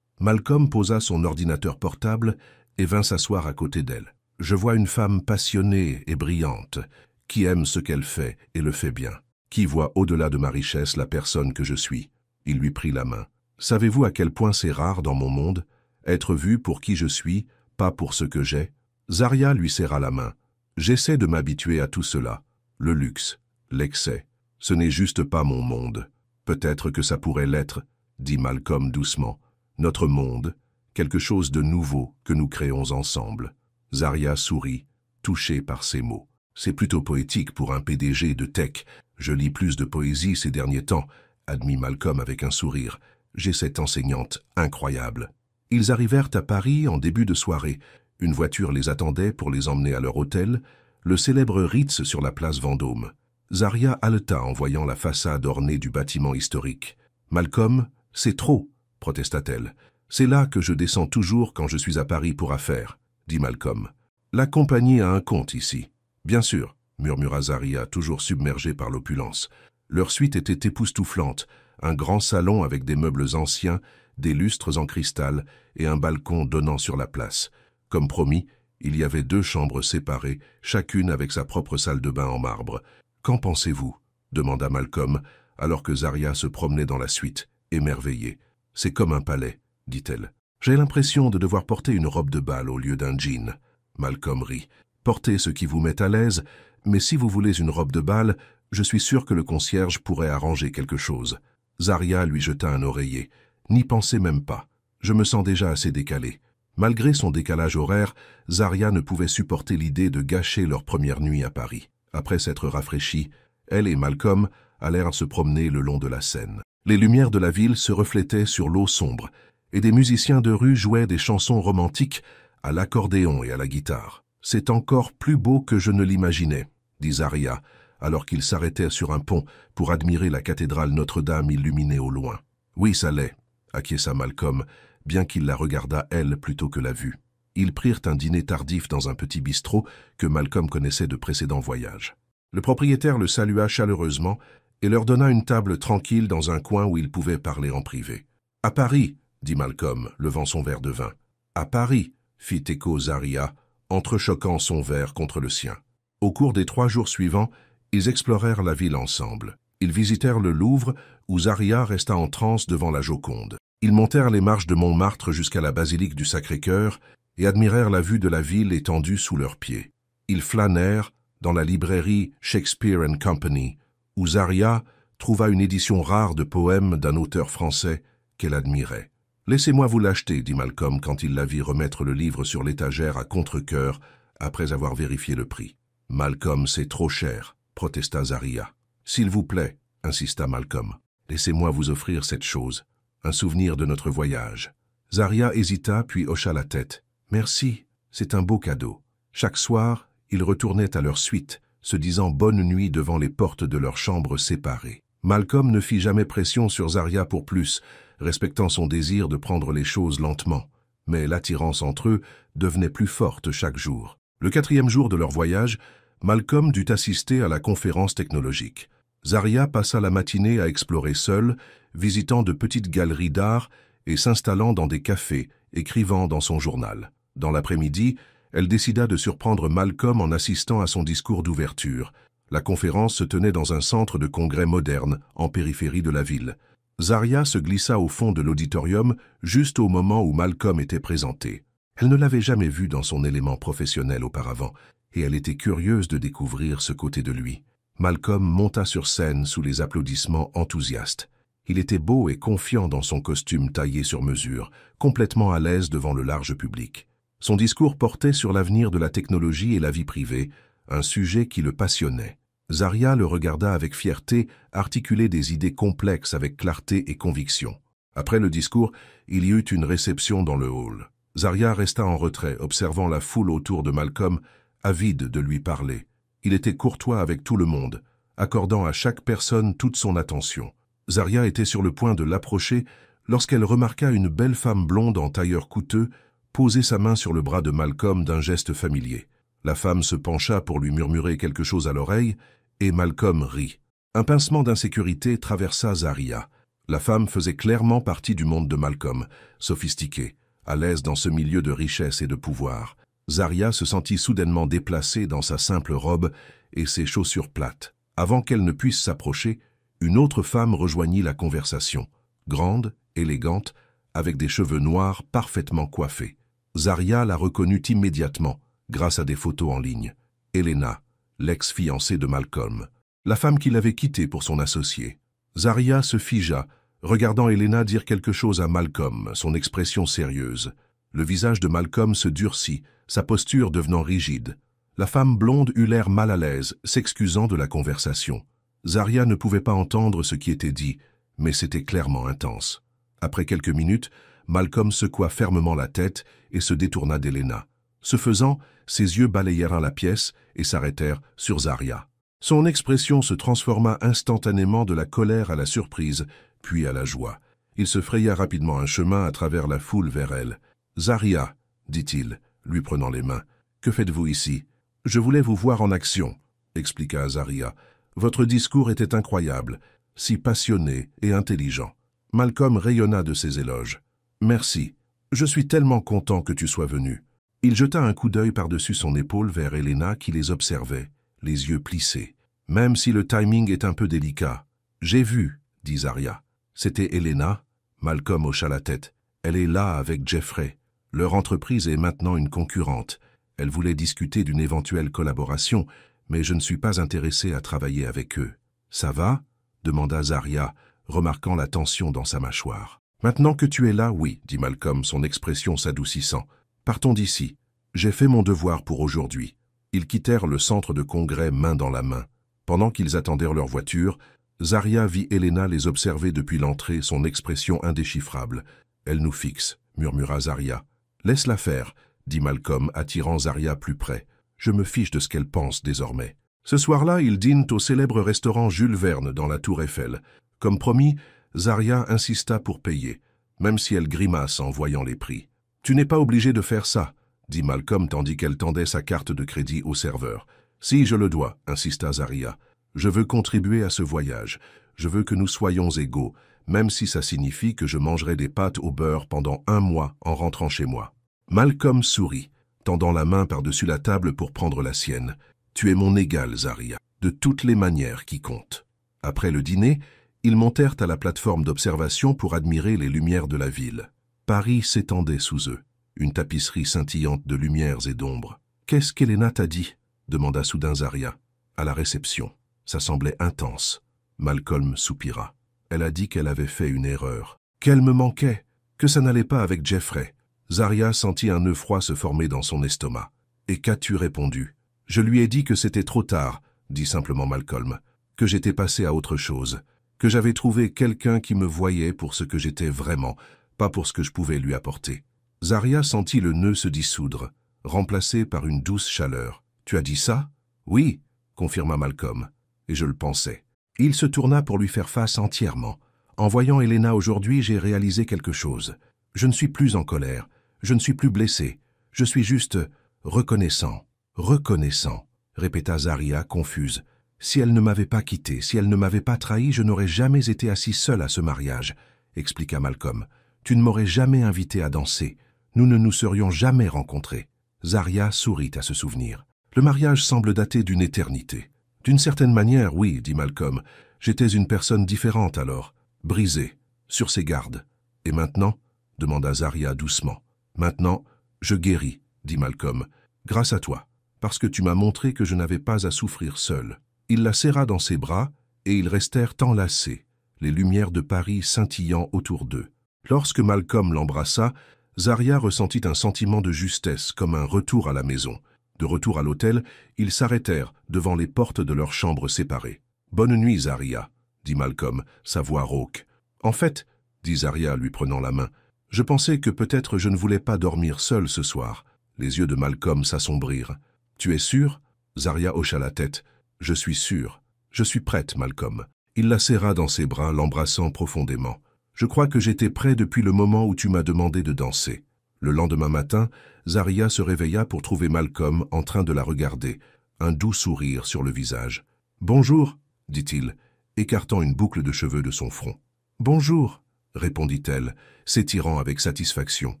Malcolm posa son ordinateur portable et vint s'asseoir à côté d'elle. « Je vois une femme passionnée et brillante, qui aime ce qu'elle fait et le fait bien, qui voit au-delà de ma richesse la personne que je suis. » Il lui prit la main. « Savez-vous à quel point c'est rare dans mon monde, être vu pour qui je suis, pas pour ce que j'ai ?» Zaria lui serra la main. « J'essaie de m'habituer à tout cela. Le luxe, l'excès, ce n'est juste pas mon monde. Peut-être que ça pourrait l'être, » dit Malcolm doucement. « Notre monde, quelque chose de nouveau que nous créons ensemble. » Zaria sourit, touchée par ces mots. « C'est plutôt poétique pour un PDG de tech. Je lis plus de poésie ces derniers temps, » admit Malcolm avec un sourire. « J'ai cette enseignante incroyable. » Ils arrivèrent à Paris en début de soirée. Une voiture les attendait pour les emmener à leur hôtel, le célèbre Ritz sur la place Vendôme. Zaria haleta en voyant la façade ornée du bâtiment historique. « Malcolm, c'est trop !» protesta-t-elle. « C'est là que je descends toujours quand je suis à Paris pour affaires, » dit Malcolm. « La compagnie a un compte ici. Bien sûr, murmura Zaria, toujours submergée par l'opulence. Leur suite était époustouflante, un grand salon avec des meubles anciens, des lustres en cristal et un balcon donnant sur la place. Comme promis, il y avait 2 chambres séparées, chacune avec sa propre salle de bain en marbre. « Qu'en pensez-vous » demanda Malcolm, alors que Zaria se promenait dans la suite, émerveillée. « C'est comme un palais, dit-elle. J'ai l'impression de devoir porter une robe de bal au lieu d'un jean. » Malcolm rit. « Portez ce qui vous met à l'aise, mais si vous voulez une robe de bal, je suis sûr que le concierge pourrait arranger quelque chose. » Zaria lui jeta un oreiller. « N'y pensez même pas. Je me sens déjà assez décalé. » Malgré son décalage horaire, Zaria ne pouvait supporter l'idée de gâcher leur première nuit à Paris. Après s'être rafraîchis, elle et Malcolm allèrent se promener le long de la Seine. Les lumières de la ville se reflétaient sur l'eau sombre, et des musiciens de rue jouaient des chansons romantiques à l'accordéon et à la guitare. « C'est encore plus beau que je ne l'imaginais, » dit Zaria, alors qu'ils s'arrêtaient sur un pont pour admirer la cathédrale Notre-Dame illuminée au loin. « Oui, ça l'est, » acquiesça Malcolm, bien qu'il la regardât elle plutôt que la vue. Ils prirent un dîner tardif dans un petit bistrot que Malcolm connaissait de précédents voyages. Le propriétaire le salua chaleureusement et leur donna une table tranquille dans un coin où ils pouvaient parler en privé. « À Paris, » dit Malcolm, levant son verre de vin. « À Paris, » fit écho Zaria, entrechoquant son verre contre le sien. Au cours des 3 jours suivants, ils explorèrent la ville ensemble. Ils visitèrent le Louvre, où Zaria resta en transe devant la Joconde. Ils montèrent les marches de Montmartre jusqu'à la basilique du Sacré-Cœur et admirèrent la vue de la ville étendue sous leurs pieds. Ils flânèrent dans la librairie Shakespeare & Company, où Zaria trouva une édition rare de poèmes d'un auteur français qu'elle admirait. « Laissez-moi vous l'acheter, » dit Malcolm quand il la vit remettre le livre sur l'étagère à contre-cœur après avoir vérifié le prix. « Malcolm, c'est trop cher, » protesta Zaria. « S'il vous plaît, » insista Malcolm. « Laissez-moi vous offrir cette chose, un souvenir de notre voyage. » Zaria hésita puis hocha la tête. « Merci, c'est un beau cadeau. » Chaque soir, ils retournaient à leur suite, se disant bonne nuit devant les portes de leurs chambres séparées. Malcolm ne fit jamais pression sur Zaria pour plus, respectant son désir de prendre les choses lentement. Mais l'attirance entre eux devenait plus forte chaque jour. Le 4e jour de leur voyage, Malcolm dut assister à la conférence technologique. Zaria passa la matinée à explorer seule, visitant de petites galeries d'art et s'installant dans des cafés, écrivant dans son journal. Dans l'après-midi, elle décida de surprendre Malcolm en assistant à son discours d'ouverture. La conférence se tenait dans un centre de congrès moderne, en périphérie de la ville. Zaria se glissa au fond de l'auditorium juste au moment où Malcolm était présenté. Elle ne l'avait jamais vu dans son élément professionnel auparavant, et elle était curieuse de découvrir ce côté de lui. Malcolm monta sur scène sous les applaudissements enthousiastes. Il était beau et confiant dans son costume taillé sur mesure, complètement à l'aise devant le large public. Son discours portait sur l'avenir de la technologie et la vie privée, un sujet qui le passionnait. Zaria le regarda avec fierté articuler des idées complexes avec clarté et conviction. Après le discours, il y eut une réception dans le hall. Zaria resta en retrait, observant la foule autour de Malcolm, avide de lui parler. Il était courtois avec tout le monde, accordant à chaque personne toute son attention. Zaria était sur le point de l'approcher lorsqu'elle remarqua une belle femme blonde en tailleur coûteux poser sa main sur le bras de Malcolm d'un geste familier. La femme se pencha pour lui murmurer quelque chose à l'oreille, et Malcolm rit. Un pincement d'insécurité traversa Zaria. La femme faisait clairement partie du monde de Malcolm, sophistiquée, à l'aise dans ce milieu de richesse et de pouvoir. Zaria se sentit soudainement déplacée dans sa simple robe et ses chaussures plates. Avant qu'elle ne puisse s'approcher, une autre femme rejoignit la conversation, grande, élégante, avec des cheveux noirs parfaitement coiffés. Zaria la reconnut immédiatement, grâce à des photos en ligne. Elena, l'ex-fiancée de Malcolm, la femme qu'il avait quittée pour son associé. Zaria se figea, regardant Elena dire quelque chose à Malcolm, son expression sérieuse. Le visage de Malcolm se durcit, sa posture devenant rigide. La femme blonde eut l'air mal à l'aise, s'excusant de la conversation. Zaria ne pouvait pas entendre ce qui était dit, mais c'était clairement intense. Après quelques minutes, Malcolm secoua fermement la tête et se détourna d'Elena. Ce faisant, ses yeux balayèrent la pièce et s'arrêtèrent sur Zaria. Son expression se transforma instantanément de la colère à la surprise, puis à la joie. Il se fraya rapidement un chemin à travers la foule vers elle. « Zaria, dit-il, lui prenant les mains, que faites-vous ici » Je voulais vous voir en action, expliqua Azaria. Votre discours était incroyable, si passionné et intelligent. Malcolm rayonna de ses éloges. Merci. Je suis tellement content que tu sois venu. Il jeta un coup d'œil par-dessus son épaule vers Helena qui les observait, les yeux plissés. Même si le timing est un peu délicat. J'ai vu, dit Zarya. C'était Helena. Malcolm hocha la tête. Elle est là avec Jeffrey. Leur entreprise est maintenant une concurrente. Elle voulait discuter d'une éventuelle collaboration, mais je ne suis pas intéressé à travailler avec eux. Ça va? Demanda Zarya, remarquant la tension dans sa mâchoire. Maintenant que tu es là, oui, dit Malcolm, son expression s'adoucissant. Partons d'ici. J'ai fait mon devoir pour aujourd'hui. Ils quittèrent le centre de congrès main dans la main. Pendant qu'ils attendirent leur voiture, Zarya vit Helena les observer depuis l'entrée, son expression indéchiffrable. « Elle nous fixe », murmura Zarya. « Laisse-la faire », dit Malcolm, attirant Zarya plus près. « Je me fiche de ce qu'elle pense désormais. » Ce soir-là, ils dînent au célèbre restaurant Jules Verne dans la Tour Eiffel. Comme promis, Zarya insista pour payer, même si elle grimace en voyant les prix. « Tu n'es pas obligé de faire ça », dit Malcolm tandis qu'elle tendait sa carte de crédit au serveur. « Si, je le dois », insista Zarya. « Je veux contribuer à ce voyage. Je veux que nous soyons égaux, même si ça signifie que je mangerai des pâtes au beurre pendant 1 mois en rentrant chez moi. » Malcolm sourit, tendant la main par-dessus la table pour prendre la sienne. « Tu es mon égal, Zarya, de toutes les manières qui comptent. » Après le dîner, ils montèrent à la plateforme d'observation pour admirer les lumières de la ville. Paris s'étendait sous eux, une tapisserie scintillante de lumières et d'ombres. « Qu'est-ce qu'Helena t'a dit ?» demanda soudain Zarya. « À la réception. Ça semblait intense. » Malcolm soupira. Elle a dit qu'elle avait fait une erreur. Qu'elle me manquait, que ça n'allait pas avec Jeffrey. Zarya sentit un nœud froid se former dans son estomac. « Et qu'as-tu répondu ?»« Je lui ai dit que c'était trop tard, » dit simplement Malcolm, « que j'étais passé à autre chose, que j'avais trouvé quelqu'un qui me voyait pour ce que j'étais vraiment, pas pour ce que je pouvais lui apporter. » Zarya sentit le nœud se dissoudre, remplacé par une douce chaleur. « Tu as dit ça ?»« Oui, » confirma Malcolm, et je le pensais. Il se tourna pour lui faire face entièrement. « En voyant Helena aujourd'hui, j'ai réalisé quelque chose. Je ne suis plus en colère, je ne suis plus blessé, je suis juste reconnaissant. »« Reconnaissant », répéta Zarya, confuse. « Si elle ne m'avait pas quitté, si elle ne m'avait pas trahi, je n'aurais jamais été assis seul à ce mariage, » expliqua Malcolm. « Tu ne m'aurais jamais invité à danser. Nous ne nous serions jamais rencontrés. » Zarya sourit à ce souvenir. « Le mariage semble dater d'une éternité. »« D'une certaine manière, oui, » dit Malcolm. « J'étais une personne différente alors, brisée, sur ses gardes. »« Et maintenant ?» demanda Zarya doucement. « Maintenant, je guéris, » dit Malcolm. « Grâce à toi, parce que tu m'as montré que je n'avais pas à souffrir seul. » Il la serra dans ses bras et ils restèrent enlacés, les lumières de Paris scintillant autour d'eux. Lorsque Malcolm l'embrassa, Zarya ressentit un sentiment de justesse, comme un retour à la maison. De retour à l'hôtel, ils s'arrêtèrent devant les portes de leurs chambres séparées. « Bonne nuit, Zarya, » dit Malcolm, sa voix rauque. « En fait, » dit Zarya lui prenant la main, « je pensais que peut-être je ne voulais pas dormir seul ce soir. » Les yeux de Malcolm s'assombrirent. « Tu es sûr ?» Zarya hocha la tête. « Je suis sûr. Je suis prête, Malcolm. » Il la serra dans ses bras, l'embrassant profondément. « Je crois que j'étais prêt depuis le moment où tu m'as demandé de danser. » Le lendemain matin, Zarya se réveilla pour trouver Malcolm en train de la regarder, un doux sourire sur le visage. « Bonjour, » dit-il, écartant une boucle de cheveux de son front. « Bonjour, » répondit-elle, s'étirant avec satisfaction.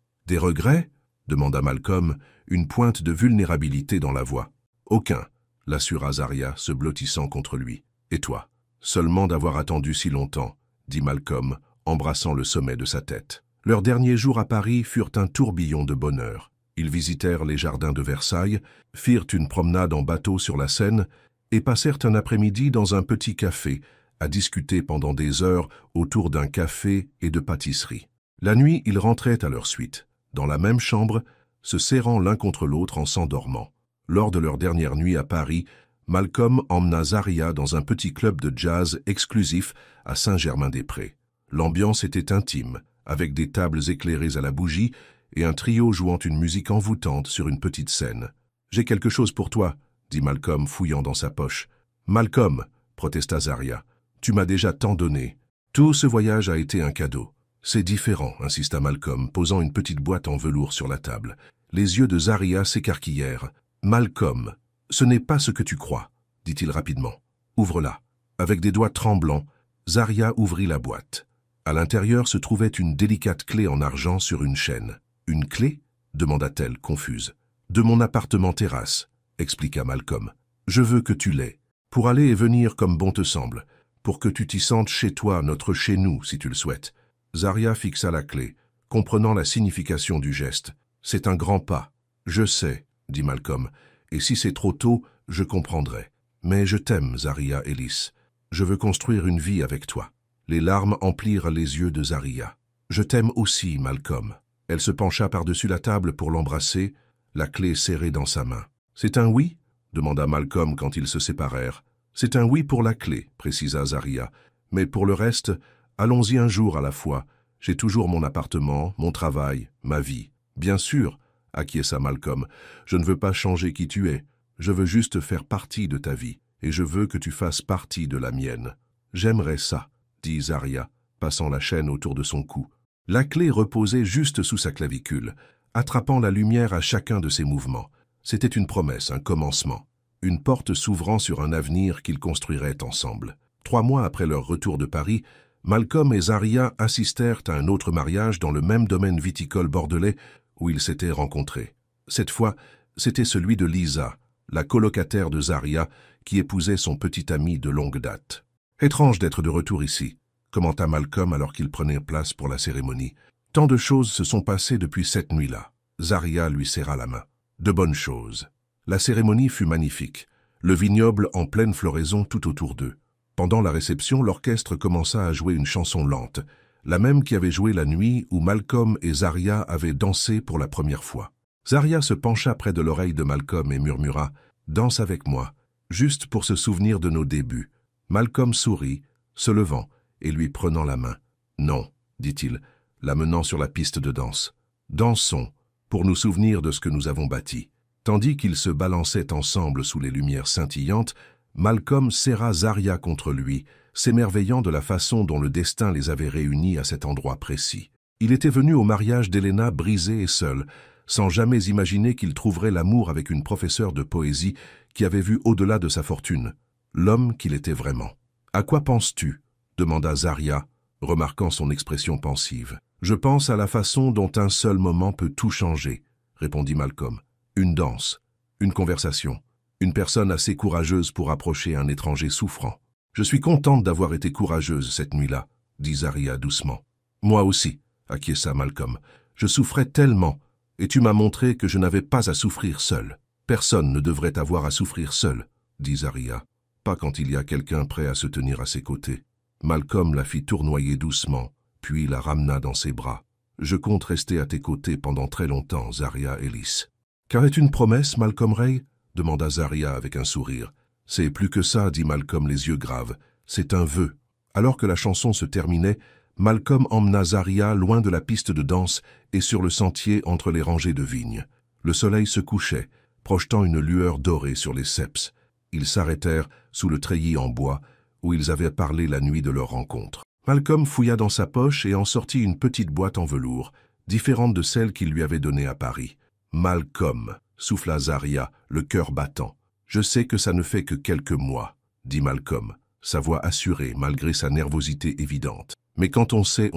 « Des regrets ?» demanda Malcolm, une pointe de vulnérabilité dans la voix. « Aucun, » l'assura Zarya, se blottissant contre lui. « Et toi ?»« Seulement d'avoir attendu si longtemps, » dit Malcolm, embrassant le sommet de sa tête. Leurs derniers jours à Paris furent un tourbillon de bonheur. Ils visitèrent les jardins de Versailles, firent une promenade en bateau sur la Seine et passèrent un après-midi dans un petit café, à discuter pendant des heures autour d'un café et de pâtisseries. La nuit, ils rentraient à leur suite, dans la même chambre, se serrant l'un contre l'autre en s'endormant. Lors de leur dernière nuit à Paris, Malcolm emmena Zarya dans un petit club de jazz exclusif à Saint-Germain-des-Prés. L'ambiance était intime, avec des tables éclairées à la bougie et un trio jouant une musique envoûtante sur une petite scène. « J'ai quelque chose pour toi, » dit Malcolm fouillant dans sa poche. « Malcolm, » protesta Zarya, « tu m'as déjà tant donné. Tout ce voyage a été un cadeau. »« C'est différent, » insista Malcolm, posant une petite boîte en velours sur la table. Les yeux de Zarya s'écarquillèrent. « Malcolm, Ce n'est pas ce que tu crois, dit-il rapidement. Ouvre-la. Avec des doigts tremblants, Zaria ouvrit la boîte. À l'intérieur se trouvait une délicate clé en argent sur une chaîne. Une clé? Demanda-t-elle, confuse. De mon appartement terrasse, expliqua Malcolm. Je veux que tu l'aies, pour aller et venir comme bon te semble, pour que tu t'y sentes chez toi, notre chez nous, si tu le souhaites. Zaria fixa la clé, comprenant la signification du geste. C'est un grand pas. Je sais, dit Malcolm, et si c'est trop tôt, je comprendrai. Mais je t'aime, Zaria Ellis. Je veux construire une vie avec toi. Les larmes emplirent les yeux de Zaria. Je t'aime aussi, Malcolm. Elle se pencha par-dessus la table pour l'embrasser, la clé serrée dans sa main. C'est un oui? Demanda Malcolm quand ils se séparèrent. C'est un oui pour la clé, précisa Zaria. Mais pour le reste, allons-y un jour à la fois. J'ai toujours mon appartement, mon travail, ma vie. Bien sûr, acquiesça Malcolm. Je ne veux pas changer qui tu es. Je veux juste faire partie de ta vie, et je veux que tu fasses partie de la mienne. J'aimerais ça, dit Zaria, passant la chaîne autour de son cou. La clé reposait juste sous sa clavicule, attrapant la lumière à chacun de ses mouvements. C'était une promesse, un commencement, une porte s'ouvrant sur un avenir qu'ils construiraient ensemble. 3 mois après leur retour de Paris, Malcolm et Zaria assistèrent à un autre mariage dans le même domaine viticole bordelais où ils s'étaient rencontrés. Cette fois, c'était celui de Lisa, la colocataire de Zaria, qui épousait son petit ami de longue date. « Étrange d'être de retour ici », commenta Malcolm alors qu'il prenait place pour la cérémonie. « Tant de choses se sont passées depuis cette nuit-là. » Zaria lui serra la main. « De bonnes choses. » La cérémonie fut magnifique, le vignoble en pleine floraison tout autour d'eux. Pendant la réception, l'orchestre commença à jouer une chanson lente, la même qui avait joué la nuit où Malcolm et Zaria avaient dansé pour la première fois. Zaria se pencha près de l'oreille de Malcolm et murmura « Danse avec moi », juste pour se souvenir de nos débuts. Malcolm sourit, se levant et lui prenant la main. « Non », dit-il, l'amenant sur la piste de danse. « Dansons, pour nous souvenir de ce que nous avons bâti. » Tandis qu'ils se balançaient ensemble sous les lumières scintillantes, Malcolm serra Zaria contre lui, s'émerveillant de la façon dont le destin les avait réunis à cet endroit précis. Il était venu au mariage d'Helena brisé et seul, sans jamais imaginer qu'il trouverait l'amour avec une professeure de poésie qui avait vu au-delà de sa fortune, l'homme qu'il était vraiment. « À quoi penses-tu » demanda Zaria, remarquant son expression pensive. « Je pense à la façon dont un seul moment peut tout changer » répondit Malcolm. « Une danse, une conversation, une personne assez courageuse pour approcher un étranger souffrant. Je suis contente d'avoir été courageuse cette nuit-là, dit Zaria doucement. Moi aussi, acquiesça Malcolm. Je souffrais tellement, et tu m'as montré que je n'avais pas à souffrir seul. Personne ne devrait avoir à souffrir seul, dit Zaria. Pas quand il y a quelqu'un prêt à se tenir à ses côtés. Malcolm la fit tournoyer doucement, puis la ramena dans ses bras. Je compte rester à tes côtés pendant très longtemps, Zaria Ellis. Car est une promesse, Malcolm Ray? Demanda Zaria avec un sourire. C'est plus que ça, dit Malcolm les yeux graves. C'est un vœu. Alors que la chanson se terminait, Malcolm emmena Zaria loin de la piste de danse et sur le sentier entre les rangées de vignes. Le soleil se couchait, projetant une lueur dorée sur les ceps. Ils s'arrêtèrent sous le treillis en bois où ils avaient parlé la nuit de leur rencontre. Malcolm fouilla dans sa poche et en sortit une petite boîte en velours, différente de celle qu'il lui avait donnée à Paris. « Malcolm », souffla Zaria, le cœur battant. « Je sais que ça ne fait que quelques mois », dit Malcolm, sa voix assurée malgré sa nervosité évidente. « Mais quand on sait,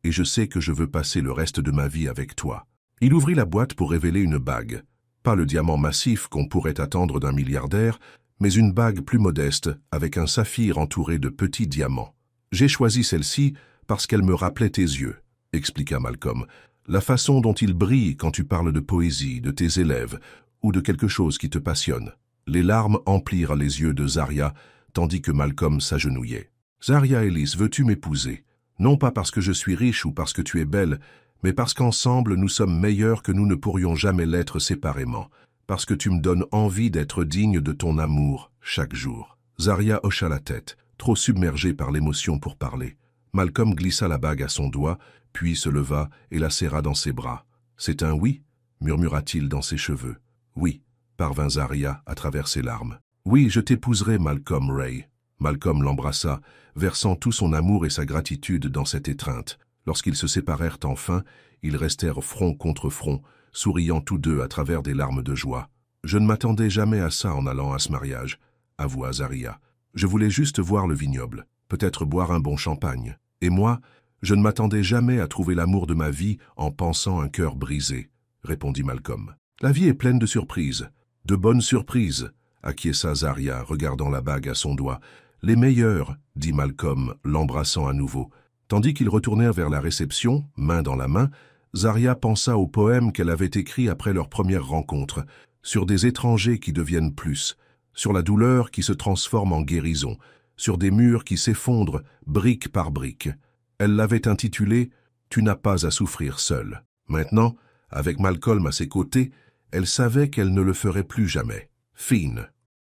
et je sais que je veux passer le reste de ma vie avec toi. » Il ouvrit la boîte pour révéler une bague. Pas le diamant massif qu'on pourrait attendre d'un milliardaire, mais une bague plus modeste, avec un saphir entouré de petits diamants. « J'ai choisi celle-ci parce qu'elle me rappelait tes yeux », expliqua Malcolm. La façon dont ils brillent quand tu parles de poésie, de tes élèves, ou de quelque chose qui te passionne. Les larmes emplirent les yeux de Zaria, tandis que Malcolm s'agenouillait. « Zaria Ellis, veux-tu m'épouser? Non pas parce que je suis riche ou parce que tu es belle, mais parce qu'ensemble nous sommes meilleurs que nous ne pourrions jamais l'être séparément, parce que tu me donnes envie d'être digne de ton amour chaque jour. » Zaria hocha la tête, trop submergée par l'émotion pour parler. Malcolm glissa la bague à son doigt, puis se leva et la serra dans ses bras. « C'est un oui » murmura-t-il dans ses cheveux. « Oui » parvint Zaria à travers ses larmes. « Oui, je t'épouserai, Malcolm Ray. » Malcolm l'embrassa, versant tout son amour et sa gratitude dans cette étreinte. Lorsqu'ils se séparèrent enfin, ils restèrent front contre front, souriant tous deux à travers des larmes de joie. Je ne m'attendais jamais à ça en allant à ce mariage, avoua Zaria. Je voulais juste voir le vignoble, peut-être boire un bon champagne. Et moi, je ne m'attendais jamais à trouver l'amour de ma vie en pensant un cœur brisé, répondit Malcolm. La vie est pleine de surprises, de bonnes surprises, acquiesça Zaria, regardant la bague à son doigt. Les meilleures, dit Malcolm, l'embrassant à nouveau. Tandis qu'ils retournèrent vers la réception, main dans la main, Zaria pensa au poème qu'elle avait écrit après leur première rencontre, sur des étrangers qui deviennent plus, sur la douleur qui se transforme en guérison, sur des murs qui s'effondrent brique par brique. Elle l'avait intitulé « Tu n'as pas à souffrir seule ». Maintenant, avec Malcolm à ses côtés, elle savait qu'elle ne le ferait plus jamais. Fine.